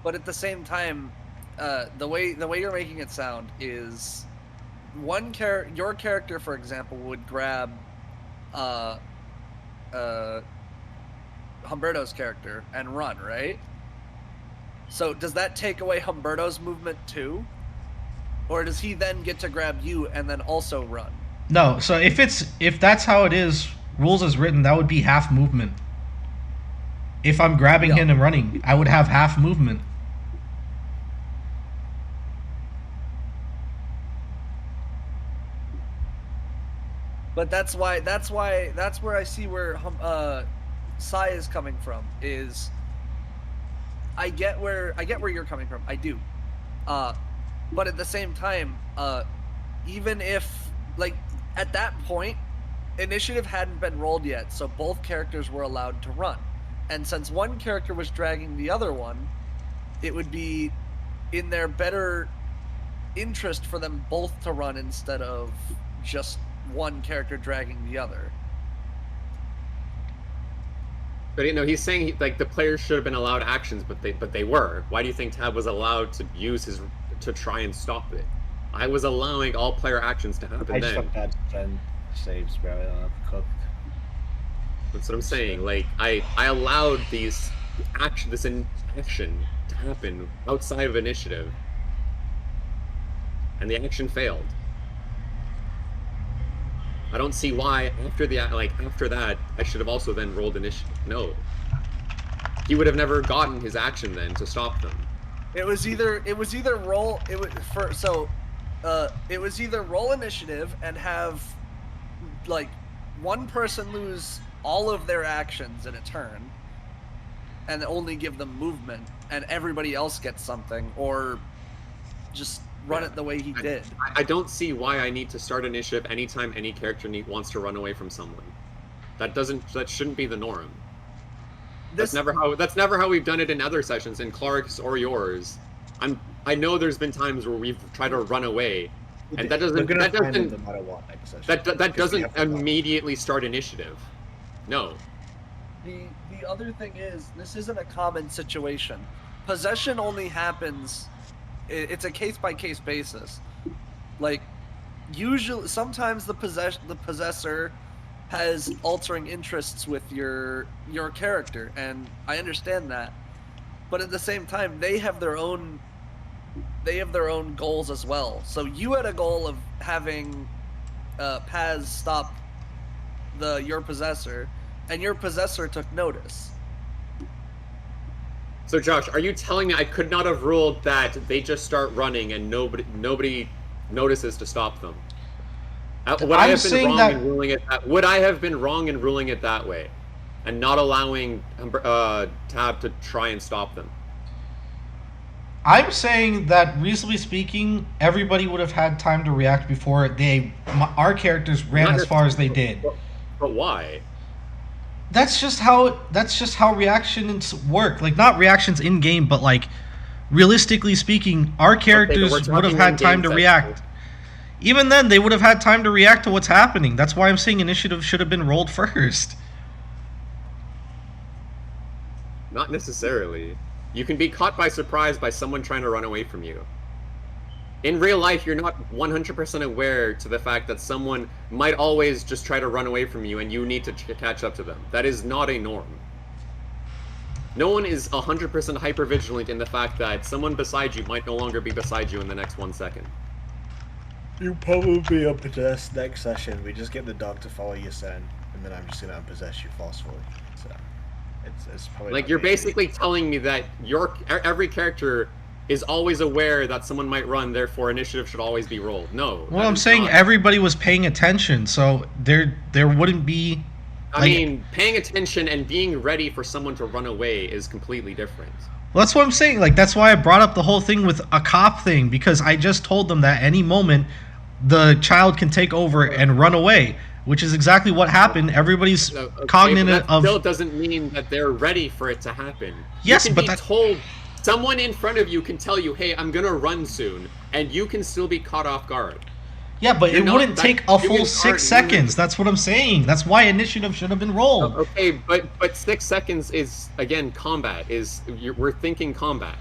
But at the same time, the way you're making it sound is your character, for example, would grab Humberto's character and run, right? So does that take away Humberto's movement too? Or does he then get to grab you and then also run? No. So if that's how it is, rules as written, that would be half movement. If I'm grabbing him and running, I would have half movement. But that's where I see where Sai is coming from. Is I get where you're coming from. I do. But at the same time, even if like at that point, initiative hadn't been rolled yet, so both characters were allowed to run. And since one character was dragging the other one, it would be in their better interest for them both to run instead of just one character dragging the other. But he's saying like the players should have been allowed actions, but they were. Why do you think Tab was allowed to use to try and stop it? I was allowing all player actions to happen I just then. felt bad then. Saves, bro. Cooked. That's what I'm saying. Like I allowed this action to happen outside of initiative, and the action failed. I don't see why after that I should have also then rolled initiative. No, he would have never gotten his action then to stop them. It was either roll it was either roll initiative and have like one person lose all of their actions in a turn and only give them movement and everybody else gets something, or just run it the way he did. I don't see why I need to start initiative anytime any character wants to run away from someone. That shouldn't be the norm. That's never how we've done it in other sessions, in Clark's or yours. I know there's been times where we've tried to run away, and that doesn't immediately start initiative. No. The other thing is, this isn't a common situation. Possession only happens. It's a case-by-case basis. Like, usually, sometimes the possessor has altering interests with your character, and I understand that. But at the same time, they have their own goals as well. So you had a goal of having Paz stop your possessor, and your possessor took notice. So Josh, are you telling me I could not have ruled that they just start running and nobody notices to stop them? Would I have been wrong in ruling it would I have been wrong in ruling it that way, and not allowing Tab to try and stop them? I'm saying that, reasonably speaking, everybody would have had time to react before our characters ran as far as they did. But why? That's just how reactions work. Like, not reactions in game, but like realistically speaking, our characters would have had time to react. Even then, they would have had time to react to what's happening. That's why I'm saying initiative should have been rolled first. Not necessarily. You can be caught by surprise by someone trying to run away from you. In real life, you're not 100% aware to the fact that someone might always just try to run away from you and you need to catch up to them. That is not a norm. No one is 100% hypervigilant in the fact that someone beside you might no longer be beside you in the next 1 second. You probably be unpossessed next session. We just get the dog to follow your scent, and then I'm just gonna unpossess you forcefully. So it's probably like, you're basically telling me that every character is always aware that someone might run, therefore initiative should always be rolled. No. Well, I'm saying everybody was paying attention, so there wouldn't be. I mean, paying attention and being ready for someone to run away is completely different. Well, that's what I'm saying. Like, that's why I brought up the whole thing with a cop thing, because I just told them that any moment the child can take over and run away, which is exactly what happened. Everybody's cognizant of. Still doesn't mean that they're ready for it to happen. Yes, you but can be told. Someone in front of you can tell you, "Hey, I'm gonna run soon," and you can still be caught off guard. Yeah, but it wouldn't take a full 6 seconds. That's what I'm saying. That's why initiative should have been rolled. Okay, but 6 seconds is, again, combat. We're thinking combat.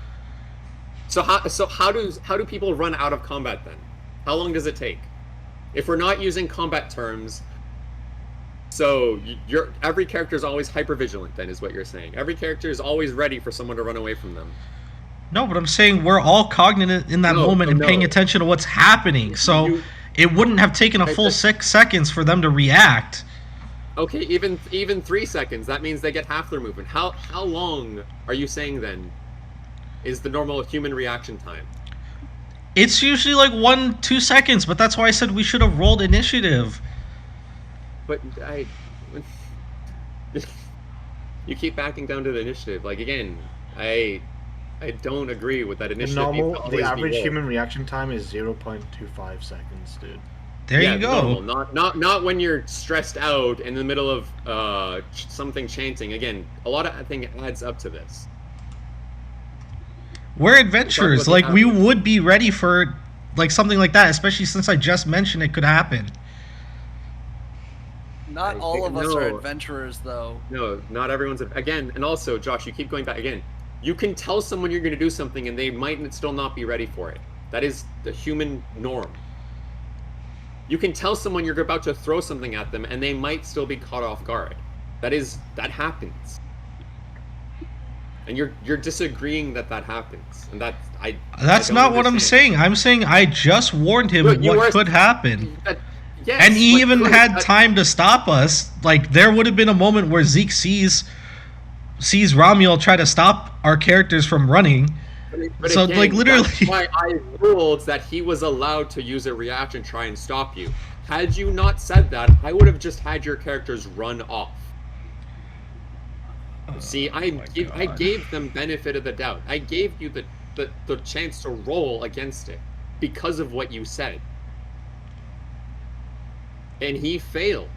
So how do people run out of combat then? How long does it take? If we're not using combat terms, so every character is always hypervigilant. Then is what you're saying. Every character is always ready for someone to run away from them. No, but I'm saying we're all cognizant in that moment and paying attention to what's happening. So it wouldn't have taken a full 6 seconds for them to react. Okay, even 3 seconds. That means they get half their movement. How long are you saying then is the normal human reaction time? It's usually like 1-2 seconds, but that's why I said we should have rolled initiative. But you keep backing down to the initiative. Like, again, I don't agree with that initiative. The average human reaction time is 0.25 seconds, dude. There you go. Normal. Not when you're stressed out in the middle of something chanting. Again, a lot of things adds up to this. We're adventurers. Like, we would be ready for like something like that, especially since I just mentioned it could happen. Not all of us are adventurers, though. No, not everyone's. Again, and also, Josh, you keep going back again. You can tell someone you're going to do something, and they might still not be ready for it. That is the human norm. You can tell someone you're about to throw something at them, and they might still be caught off guard. That happens. And you're disagreeing that happens, and That's I not don't what I'm understand. saying. I'm saying I just warned him Look, you what are- could happen. Yes, And he what even could- had that- time to stop us. Like, there would have been a moment where Zeke sees Ramiel try to stop our characters from running. But So, again, like, literally- that's why I ruled that he was allowed to use a reaction, try and stop you. Had you not said that, I would have just had your characters run off. See, I gave them benefit of the doubt. I gave you the chance to roll against it because of what you said. And he failed.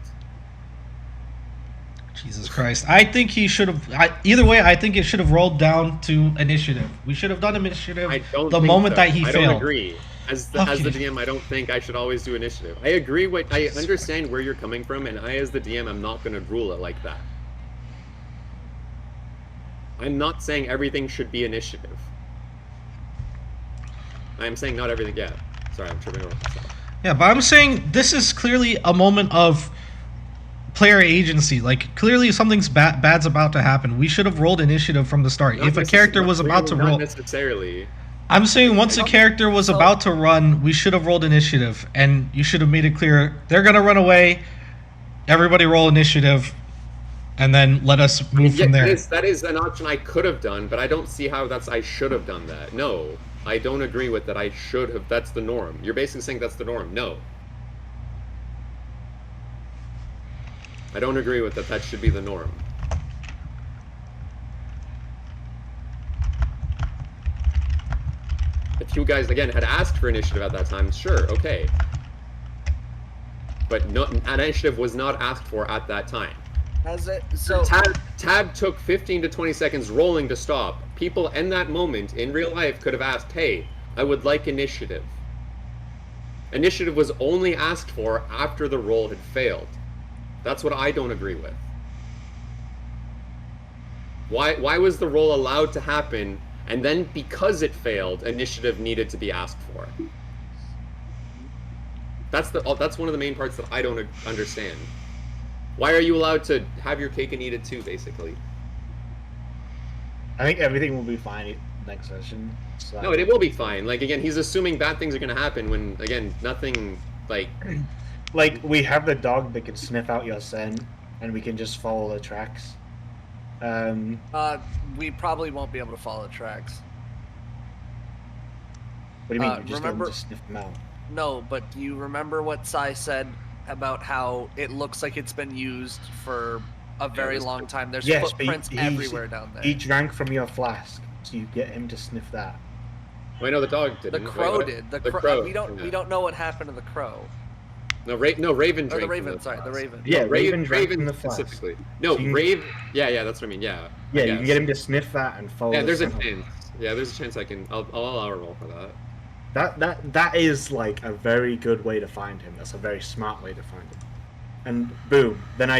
Jesus Christ. I think he should have... either way, I think it should have rolled down to initiative. We should have done initiative I don't the think moment so. that he I failed. don't agree. As the Okay. DM, I don't think I should always do initiative. I agree I understand where you're coming from, and I, as the DM, am not going to rule it like that. I'm not saying everything should be initiative. I'm saying not everything. Yeah. Sorry, I'm tripping over myself. Yeah, but I'm saying this is clearly a moment of player agency. Like, clearly something's bad's about to happen. We should have rolled initiative from the start. Not If a character necessarily- was about to not roll... necessarily. I'm saying once a character was So- about to run, we should have rolled initiative, and you should have made it clear they're gonna run away. Everybody roll initiative, and then let us move Yeah, from there. that is an option I could have done, but I don't see how I should have done that. No, I don't agree with that. I should have. That's the norm. You're basically saying that's the norm. No. I don't agree with that. That should be the norm. If you guys, again, had asked for initiative at that time, sure, okay. But no, initiative was not asked for at that time. Has it? So Tab took 15 to 20 seconds rolling to stop. People in that moment, in real life, could have asked, hey, I would like initiative. Initiative was only asked for after the roll had failed. That's what I don't agree with. Why was the roll allowed to happen, and then because it failed, initiative needed to be asked for? That's one of the main parts that I don't understand. Why are you allowed to have your cake and eat it too, basically? I think everything will be fine next session. So No, it will be fine. Like, again, he's assuming bad things are going to happen when, again, nothing, like... Like, we have the dog that can sniff out your scent, and we can just follow the tracks. we probably won't be able to follow tracks. What do you mean? You just remember- don't just sniff them out? No, but do you remember what Sai said about how it looks like it's been used for a very it's- long time? There's Yes, but footprints he's- everywhere down there. He drank from your flask, so you get him to sniff that. Wait, no, the dog The didn't. crow Wait, did. The the crow. crow, We don't. yeah. We don't know what happened to the crow. No, Raven Or drank the from raven. Sorry, the flask. raven. Yeah, No, Raven drank from Raven the flask. specifically. No, So you- Raven... Yeah, that's what I mean, yeah. Yeah, I you can guess. get him to sniff that and follow. Yeah, the there's a scent. chance. Yeah, there's a chance I can... I'll allow a roll for that. That is like a very good way to find him. That's a very smart way to find him. And boom, then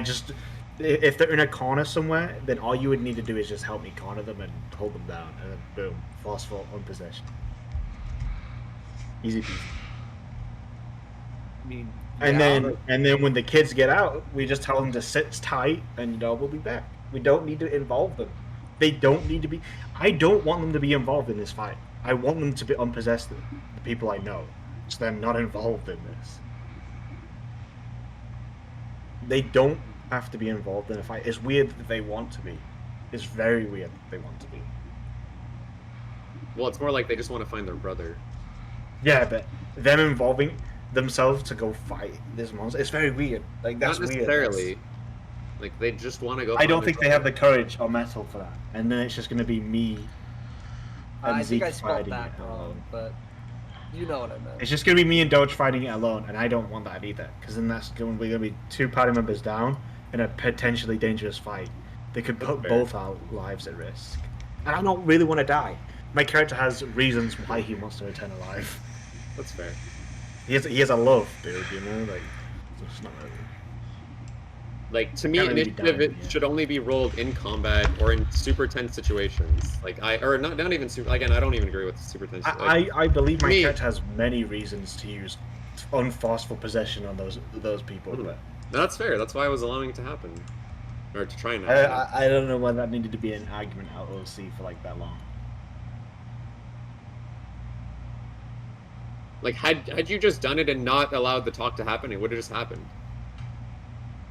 if they're in a corner somewhere, then all you would need to do is just help me corner them and hold them down, and then boom, forceful on possession. Easy peasy. I mean, And yeah, then when the kids get out, we just tell them to sit tight, and we'll be back. We don't need to involve them. They don't need to be. I don't want them to be involved in this fight. I want them to be unpossessed. The people I know, so they're not involved in this. They don't have to be involved in a fight. It's weird that they want to be. It's very weird that they want to be. Well, it's more like they just want to find their brother. Yeah, but them involving themselves to go fight this monster, it's very weird. Like that's Not weird. necessarily. Like, they just want to go I find don't their think they have the brother. courage or metal for that. And then it's just going to be me and I Zeke think I spelled fighting that it wrong, alone. but you know what I meant. It's just going to be me and Doge fighting it alone, and I don't want that either. Because then that's going to be two party members down in a potentially dangerous fight. They could put fair. both our lives at risk. And I don't really want to die. My character has reasons why he wants to return alive. That's fair. He has a love, dude, you know? Like, it's not really... Like, to me, Can't really be initiative done, yeah. should only be rolled in combat or in super tense situations. Like, or not even super. Again, I don't even agree with super tense. Like, I believe my me- character has many reasons to use unforceful possession on those people. But That's fair. That's why I was allowing it to happen, or to try and. I don't know why that needed to be an argument out OC for like that long. Like, had you just done it and not allowed the talk to happen, it would have just happened.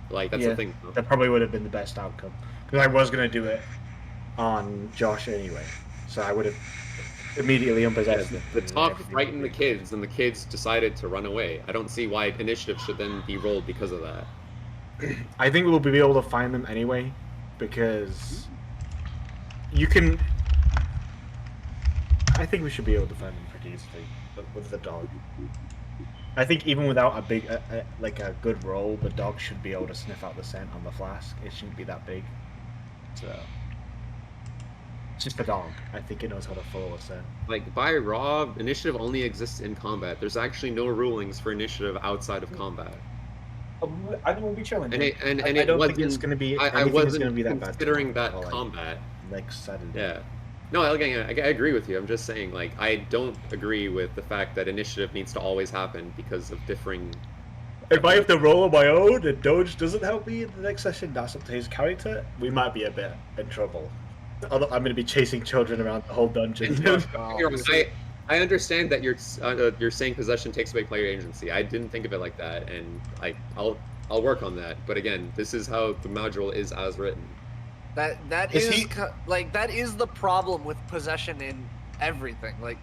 Like, that's the thing. That probably would have been the best outcome. Because I was going to do it on Josh anyway. So I would have immediately unpossessed him. The talk frightened the kids, and the kids decided to run away. I don't see why initiative should then be rolled because of that. I think we'll be able to find them anyway. Because you can... I think we should be able to find them pretty easily with the dog. I think even without a big, like a good roll, the dog should be able to sniff out the scent on the flask. It shouldn't be that big. So it's just the dog. I think it knows how to follow a scent. Like, by raw, initiative only exists in combat. There's actually no rulings for initiative outside of combat. I think we'll be chilling. And I don't think it's going to be. I wasn't gonna be that considering bad that combat. Next Saturday. Yeah. No, again, I agree with you. I'm just saying, like, I don't agree with the fact that initiative needs to always happen because of differing. If I have to roll on my own and Doge doesn't help me in the next session, that's up to his character. We might be a bit in trouble. I'm going to be chasing children around the whole dungeon. I understand that you're saying possession takes away player agency. I didn't think of it like that, and I'll work on that. But again, this is how the module is as written. That is the problem with possession in everything. Like,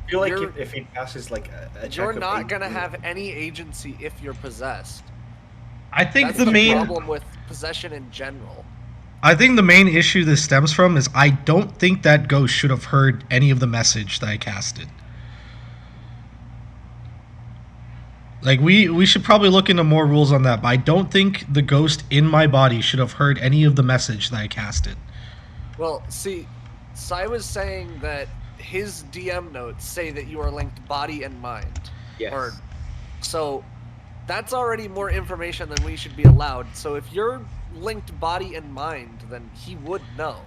I feel like if he passes like a you're not gonna have any agency if you're possessed. I think That's the main problem with possession in general. I think the main issue this stems from is I don't think that ghost should have heard any of the message that I casted. Like, we should probably look into more rules on that, but I don't think the ghost in my body should have heard any of the message that I casted. Well, see, Sai was saying that his DM notes say that you are linked body and mind. Yes. So that's already more information than we should be allowed. So if you're linked body and mind, then he would know.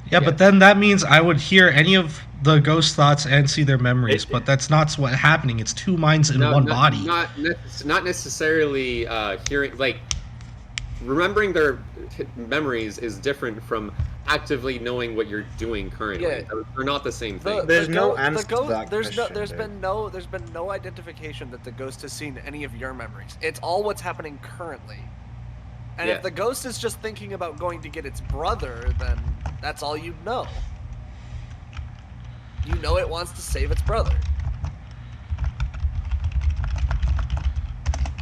Yeah, but then that means I would hear any of the ghost thoughts and see their memories, but that's not what's happening. It's two minds in one body. Not necessarily hearing, like, remembering their memories is different from actively knowing what you're doing currently. Yeah. They're not the same thing. There's no answer to that there's question, been no identification that the ghost has seen any of your memories. It's all what's happening currently. And if the ghost is just thinking about going to get its brother, then that's all you know. You know it wants to save its brother.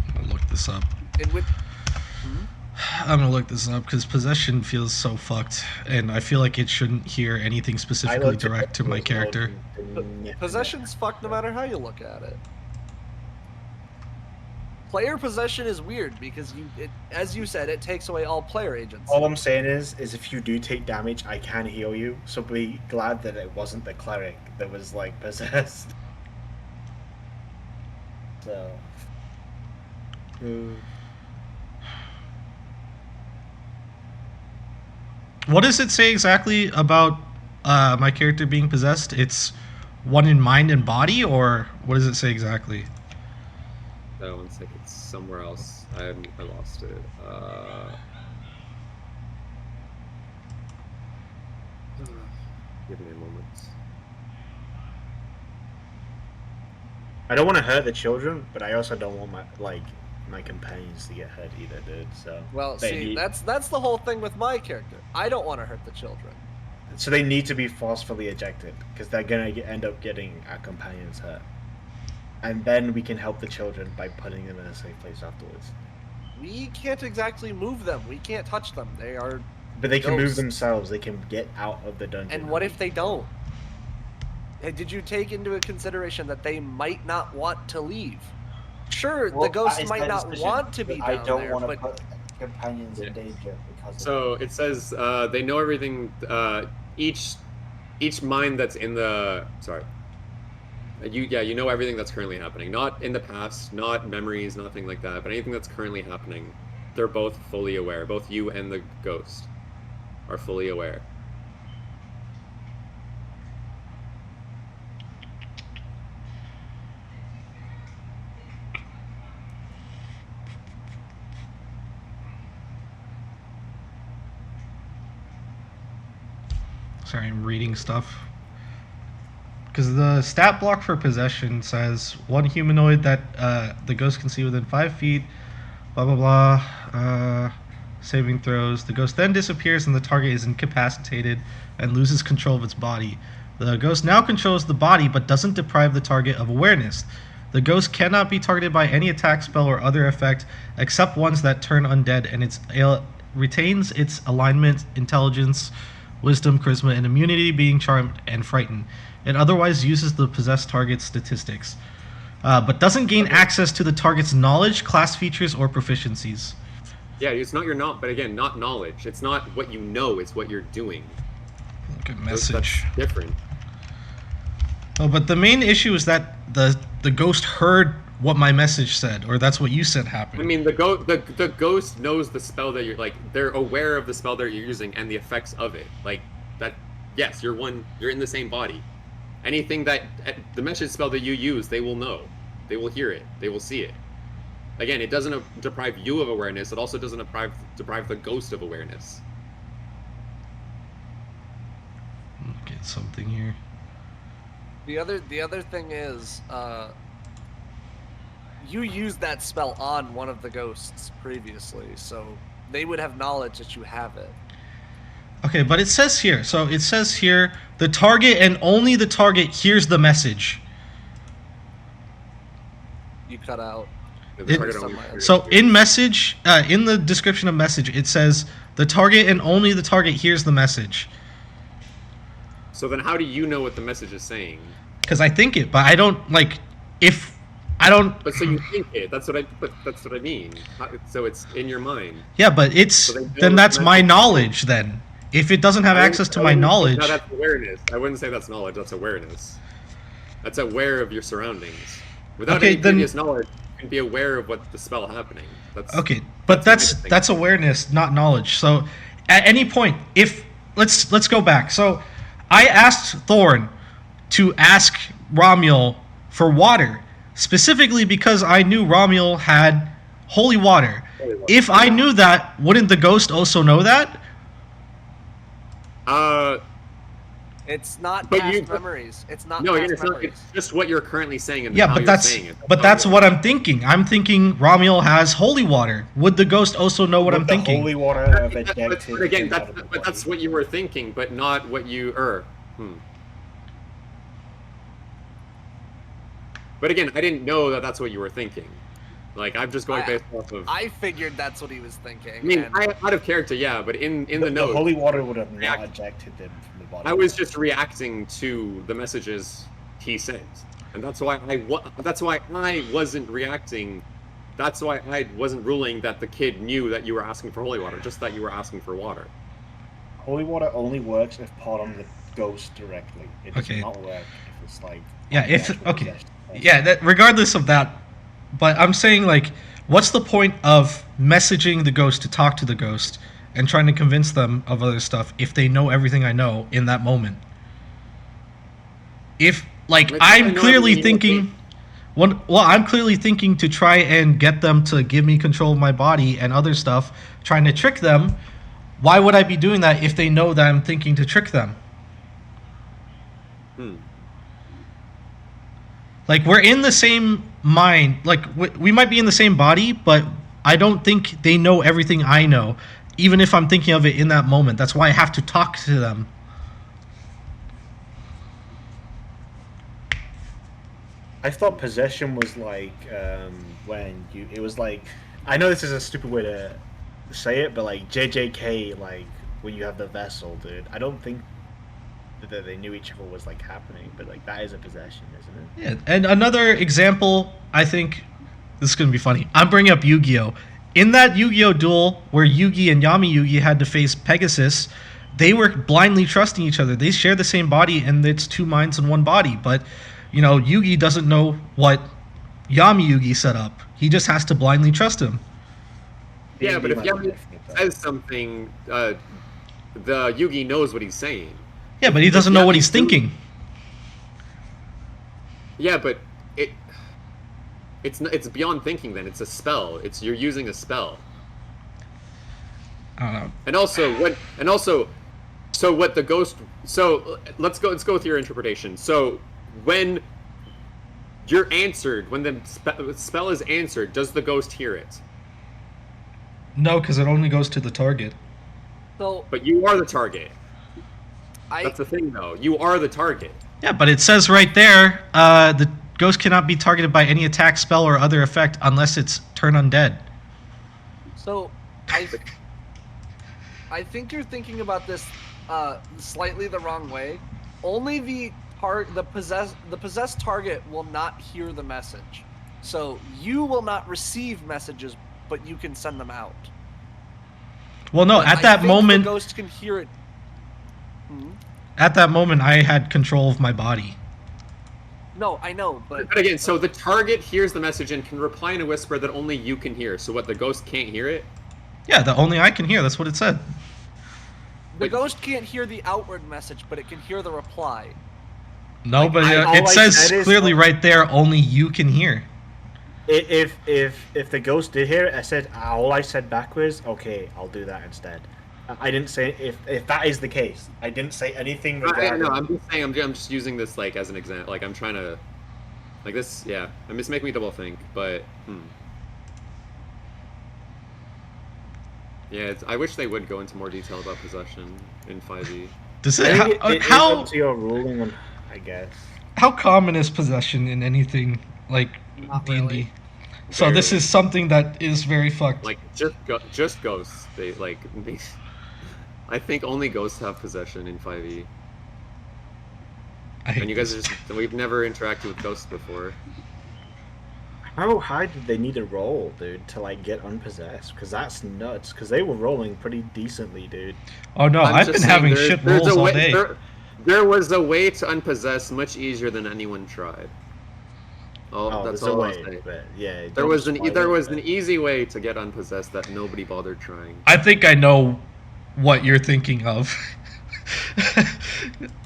I'm gonna look this up. Hmm? I'm gonna look this up because possession feels so fucked, and I feel like it shouldn't hear anything specifically direct to my character. Possession's fucked no matter how you look at it. Player possession is weird because as you said, it takes away all player agency. All I'm saying is if you do take damage, I can heal you. So be glad that it wasn't the cleric that was like possessed. So. What does it say exactly about my character being possessed? It's one in mind and body, or what does it say exactly? One second, it's somewhere else. I lost it. Give me a moment. I don't want to hurt the children, but I also don't want my companions to get hurt either, dude. So. Well, see, that's the whole thing with my character. I don't want to hurt the children. So they need to be forcefully ejected because they're gonna end up getting our companions hurt. And then we can help the children by putting them in a safe place afterwards. We can't exactly move them. We can't touch them. They are. But they can move ghosts. themselves. They can get out of the dungeon. And what if they don't? Did you take into consideration that they might not want to leave? Sure, the ghost might not want to be down there. I don't want to but put companions in danger because. So it says they know everything. Each mind that's in the you know everything that's currently happening. Not in the past, not memories, nothing like that, but anything that's currently happening. They're both fully aware. Both you and the ghost are fully aware. Sorry, I'm reading stuff. Because the stat block for possession says one humanoid that the ghost can see within 5 feet, blah blah blah, saving throws. The ghost then disappears and the target is incapacitated and loses control of its body. The ghost now controls the body but doesn't deprive the target of awareness. The ghost cannot be targeted by any attack, spell, or other effect except ones that turn undead, and it retains its alignment, intelligence, wisdom, charisma, and immunity, being charmed and frightened. It otherwise uses the possessed target's statistics, but doesn't gain access to the target's knowledge, class features, or proficiencies. Yeah, it's not your but again, not knowledge. It's not what you know, it's what you're doing. Look at message. That's different. Oh, but the main issue is that the ghost heard what my message said, or that's what you said happened. I mean, the ghost knows the spell that you're, like, they're aware of the spell that you're using and the effects of it. Like, that, yes, you're in the same body. Anything that, the message spell that you use, they will know. They will hear it. They will see it. Again, it doesn't deprive you of awareness, it also doesn't deprive the ghost of awareness. Get something here. The other thing is, you used that spell on one of the ghosts previously, so they would have knowledge that you have it. Okay, but it says here. So it says here, the target and only the target hears the message. You cut out. So in message, in the description of message, it says the target and only the target hears the message. So then how do you know what the message is saying? Because I think it, but I don't, like, if I don't... But so you think it, that's what I mean. So it's in your mind. Yeah, but it's, So then that's my knowledge then. If it doesn't have access to my knowledge... No, that's awareness. I wouldn't say that's knowledge, that's awareness. That's aware of your surroundings. Without any previous knowledge, you can be aware of what the spell happening. That's, okay, but that's awareness, not knowledge. So at any point, if... Let's go back. So I asked Thorn to ask Romuald for water, specifically because I knew Romuald had holy water. If I knew that, wouldn't the ghost also know that? It's not but past memories. It's not. No, past it's not. memories. It's just what you're currently saying and Yeah, how but you're saying it. that's what I'm thinking. I'm thinking Romuald has holy water. Would the ghost also know what I'm thinking? Holy water But again, that's what you were thinking, but not what you But again, I didn't know that that's what you were thinking. Like, I'm just going based off of... I figured that's what he was thinking. I mean, out of character, yeah, but in the note... The holy water would have not ejected them from the body. I was just reacting to the messages he sent. And that's why I wasn't reacting. That's why I wasn't ruling that the kid knew that you were asking for holy water, just that you were asking for water. Holy water only works if part on the ghost directly. It does not work if it's like... Yeah, Yeah, regardless of that, but I'm saying, like, what's the point of messaging the ghost to talk to the ghost and trying to convince them of other stuff if they know everything I know in that moment? If, like, I'm clearly thinking... Well, I'm clearly thinking to try and get them to give me control of my body and other stuff, trying to trick them. Why would I be doing that if they know that I'm thinking to trick them? Like, we're in the same mind. Like, we might be in the same body, but I don't think they know everything I know, even if I'm thinking of it in that moment. That's why I have to talk to them. I thought possession was like when you... It was like... I know this is a stupid way to say it, but like JJK, like when you have the vessel, dude. I don't think that they knew each other was like happening, but like that is a possession, isn't it? Yeah, and another example, I think this is gonna be funny. I'm bringing up Yu-Gi-Oh! In that Yu-Gi-Oh! Duel where Yugi and Yami Yugi had to face Pegasus, they were blindly trusting each other. They share the same body, and it's two minds in one body. But you know, Yugi doesn't know what Yami Yugi set up. He just has to blindly trust him. Yeah, but if Yami says something, the Yugi knows what he's saying. Yeah, but he doesn't know what he's thinking. Yeah, but it's beyond thinking. Then it's a spell. You're using a spell. I don't know. And also So what the ghost? So let's go with your interpretation. So when you're answered, when the spell is answered, does the ghost hear it? No, because it only goes to the target. So But you are the target. I That's the thing, though. You are the target. Yeah, but it says right there, the ghost cannot be targeted by any attack, spell, or other effect unless it's turn undead. so I think you're thinking about this slightly the wrong way. Only the possessed target will not hear the message. So you will not receive messages, but you can send them out. Well, no, But at I that think moment, the ghost can hear it. Hmm? at that moment, I had control of my body. No, I know, but But again, so the target hears the message and can reply in a whisper that only you can hear. So what? The ghost can't hear it. Yeah, the only I can hear. That's what it said. the but- ghost can't hear the outward message, but it can hear the reply. No, Like, but all it I says said is- clearly right there, only you can hear. If the ghost did hear it, I said all I said back was, okay, I'll do that instead. I didn't say if that is the case. I didn't say anything regarding. No, I'm just saying. I'm just using this like as an example. Like I'm trying to, like this. Yeah, I'm just making me double think. But yeah, I wish they would go into more detail about possession in 5e. Does I it, think it is how up to your ruling on, I guess. how common is possession in anything like Not D&D? really. So this Barely. is something that is very fucked. Like just ghosts. They like. I think only ghosts have possession in 5e. I hate And you guys this. are just we've never interacted with ghosts before. How high did they need to roll, dude, to like get unpossessed? Because that's nuts. Because they were rolling pretty decently, dude. Oh no, I'm I've just been saying having shit rolls all day. There was a way to unpossess much easier than anyone tried. Oh, that's there's a all I'll way, say. but yeah. There don't was spoil there it, was but- an easy way to get unpossessed that nobody bothered trying. I think I know what you're thinking of.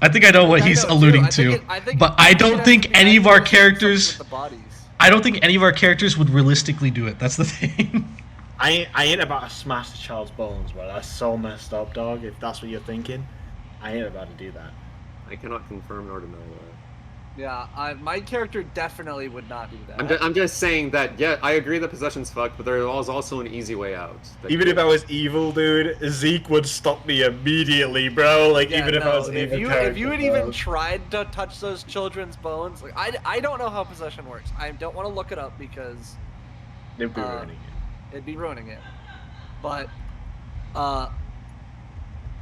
I think I know what I he's know, too. alluding I think to. it- I think- But I I think it don't has think to be any of our actually something characters. with the bodies. I don't think any of our characters would realistically do it. That's the thing. I ain't about to smash the child's bones, bro. That's so messed up, dog. If that's what you're thinking, I ain't about to do that. I cannot confirm nor deny that. Yeah, my character definitely would not do that. I'm just saying that, yeah, I agree that possession's fucked, but there was also an easy way out. that Even you- if I was evil, dude, Zeke would stop me immediately, bro. Like Yeah, even if I no, was an if evil you character, if you had bro. even tried to touch those children's bones, like I don't know how possession works. I don't want to look it up because They'd be ruining it. it'd be ruining it. But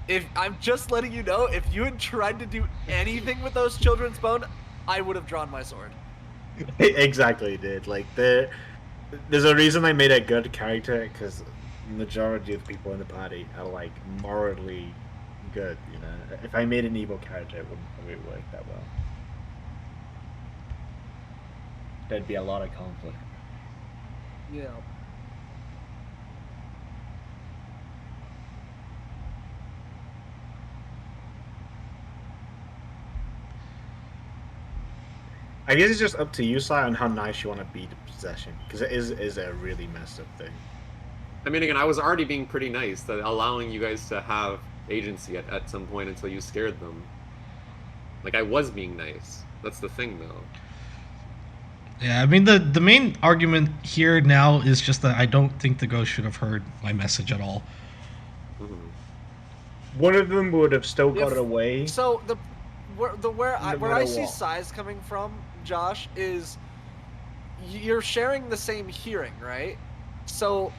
if I'm just letting you know, if you had tried to do anything with those children's bone, I would have drawn my sword. Exactly, dude. Like there's a reason I made a good character because majority of the people in the party are like morally good. You know, if I made an evil character, it wouldn't probably work that well. There'd be a lot of conflict. Yeah. I guess it's just up to you, Si, on how nice you want to be to possession, because it is a really messed up thing. I mean, again, I was already being pretty nice, that allowing you guys to have agency at some point until you scared them. Like, I was being nice. That's the thing, though. Yeah, I mean the main argument here now is just that I don't think the ghost should have heard my message at all. Mhm. One of them would have still got If- away. So where I matter see what. size coming from, Josh, is you're sharing the same hearing, right? So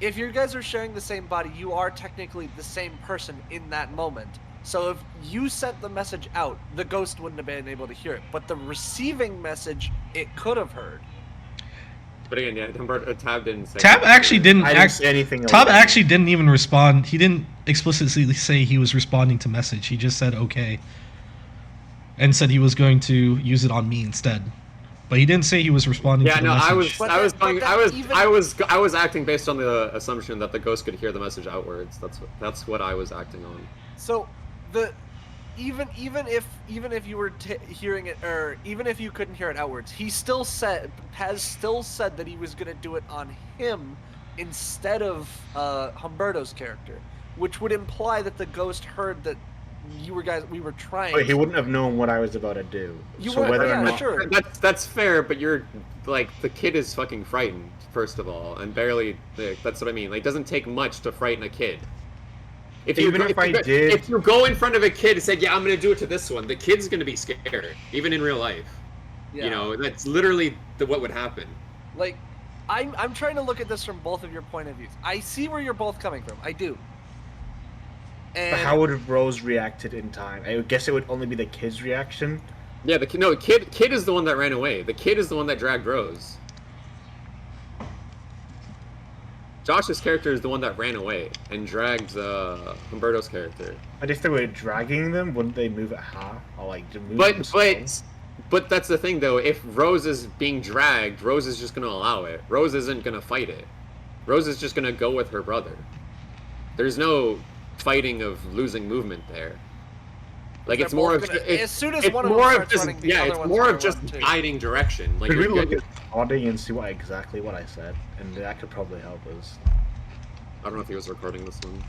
if you guys are sharing the same body, you are technically the same person in that moment. So if you sent the message out, the ghost wouldn't have been able to hear it, but the receiving message it could have heard. But again, yeah, Tab didn't say Tab anything. actually didn't. I didn't say anything. Tab illegal. actually didn't even respond. He didn't explicitly say he was responding to message. He just said okay, and said he was going to use it on me instead. But he didn't say he was responding Yeah, to the no, message. But I was that- going, but I that was, even- I was acting based on the assumption that the ghost could hear the message outwards. That's what I was acting on. So even if you were hearing it, or even if you couldn't hear it outwards, has still said that he was gonna do it on him instead of Humberto's character, which would imply that the ghost heard that we were trying. But he wouldn't have known what I was about to do. You so were, whether yeah, or not sure. That's fair, but you're like the kid is fucking frightened first of all, and barely. That's what I mean. Like, it doesn't take much to frighten a kid. If you Even go, if I you, did- if you go in front of a kid and say, "Yeah, I'm gonna do it to this one," the kid's gonna be scared, even in real life. Yeah. You know, that's literally what would happen. Like, I'm trying to look at this from both of your point of views. I see where you're both coming from. I do. And But how would Rose reacted in time? I guess it would only be the kid's reaction. Yeah, kid is the one that ran away. The kid is the one that dragged Rose. Josh's character is the one that ran away and dragged Humberto's character. But if they were dragging them, wouldn't they move at half or like to move themselves? But that's the thing though. If Rose is being dragged, Rose is just gonna allow it. Rose isn't gonna fight it. Rose is just gonna go with her brother. There's no fighting of losing movement there. Like, They're it's more both of gonna- as soon as it's one of them more starts just running, the yeah, other it's one's more gonna of just run too. guiding direction. Like, Could we you're look good- at recording and see exactly what I said, and that could probably help us. I don't know if he was recording this one.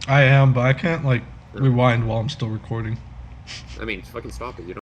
I am, but I can't like rewind while I'm still recording. I mean, fucking stop it. You don't.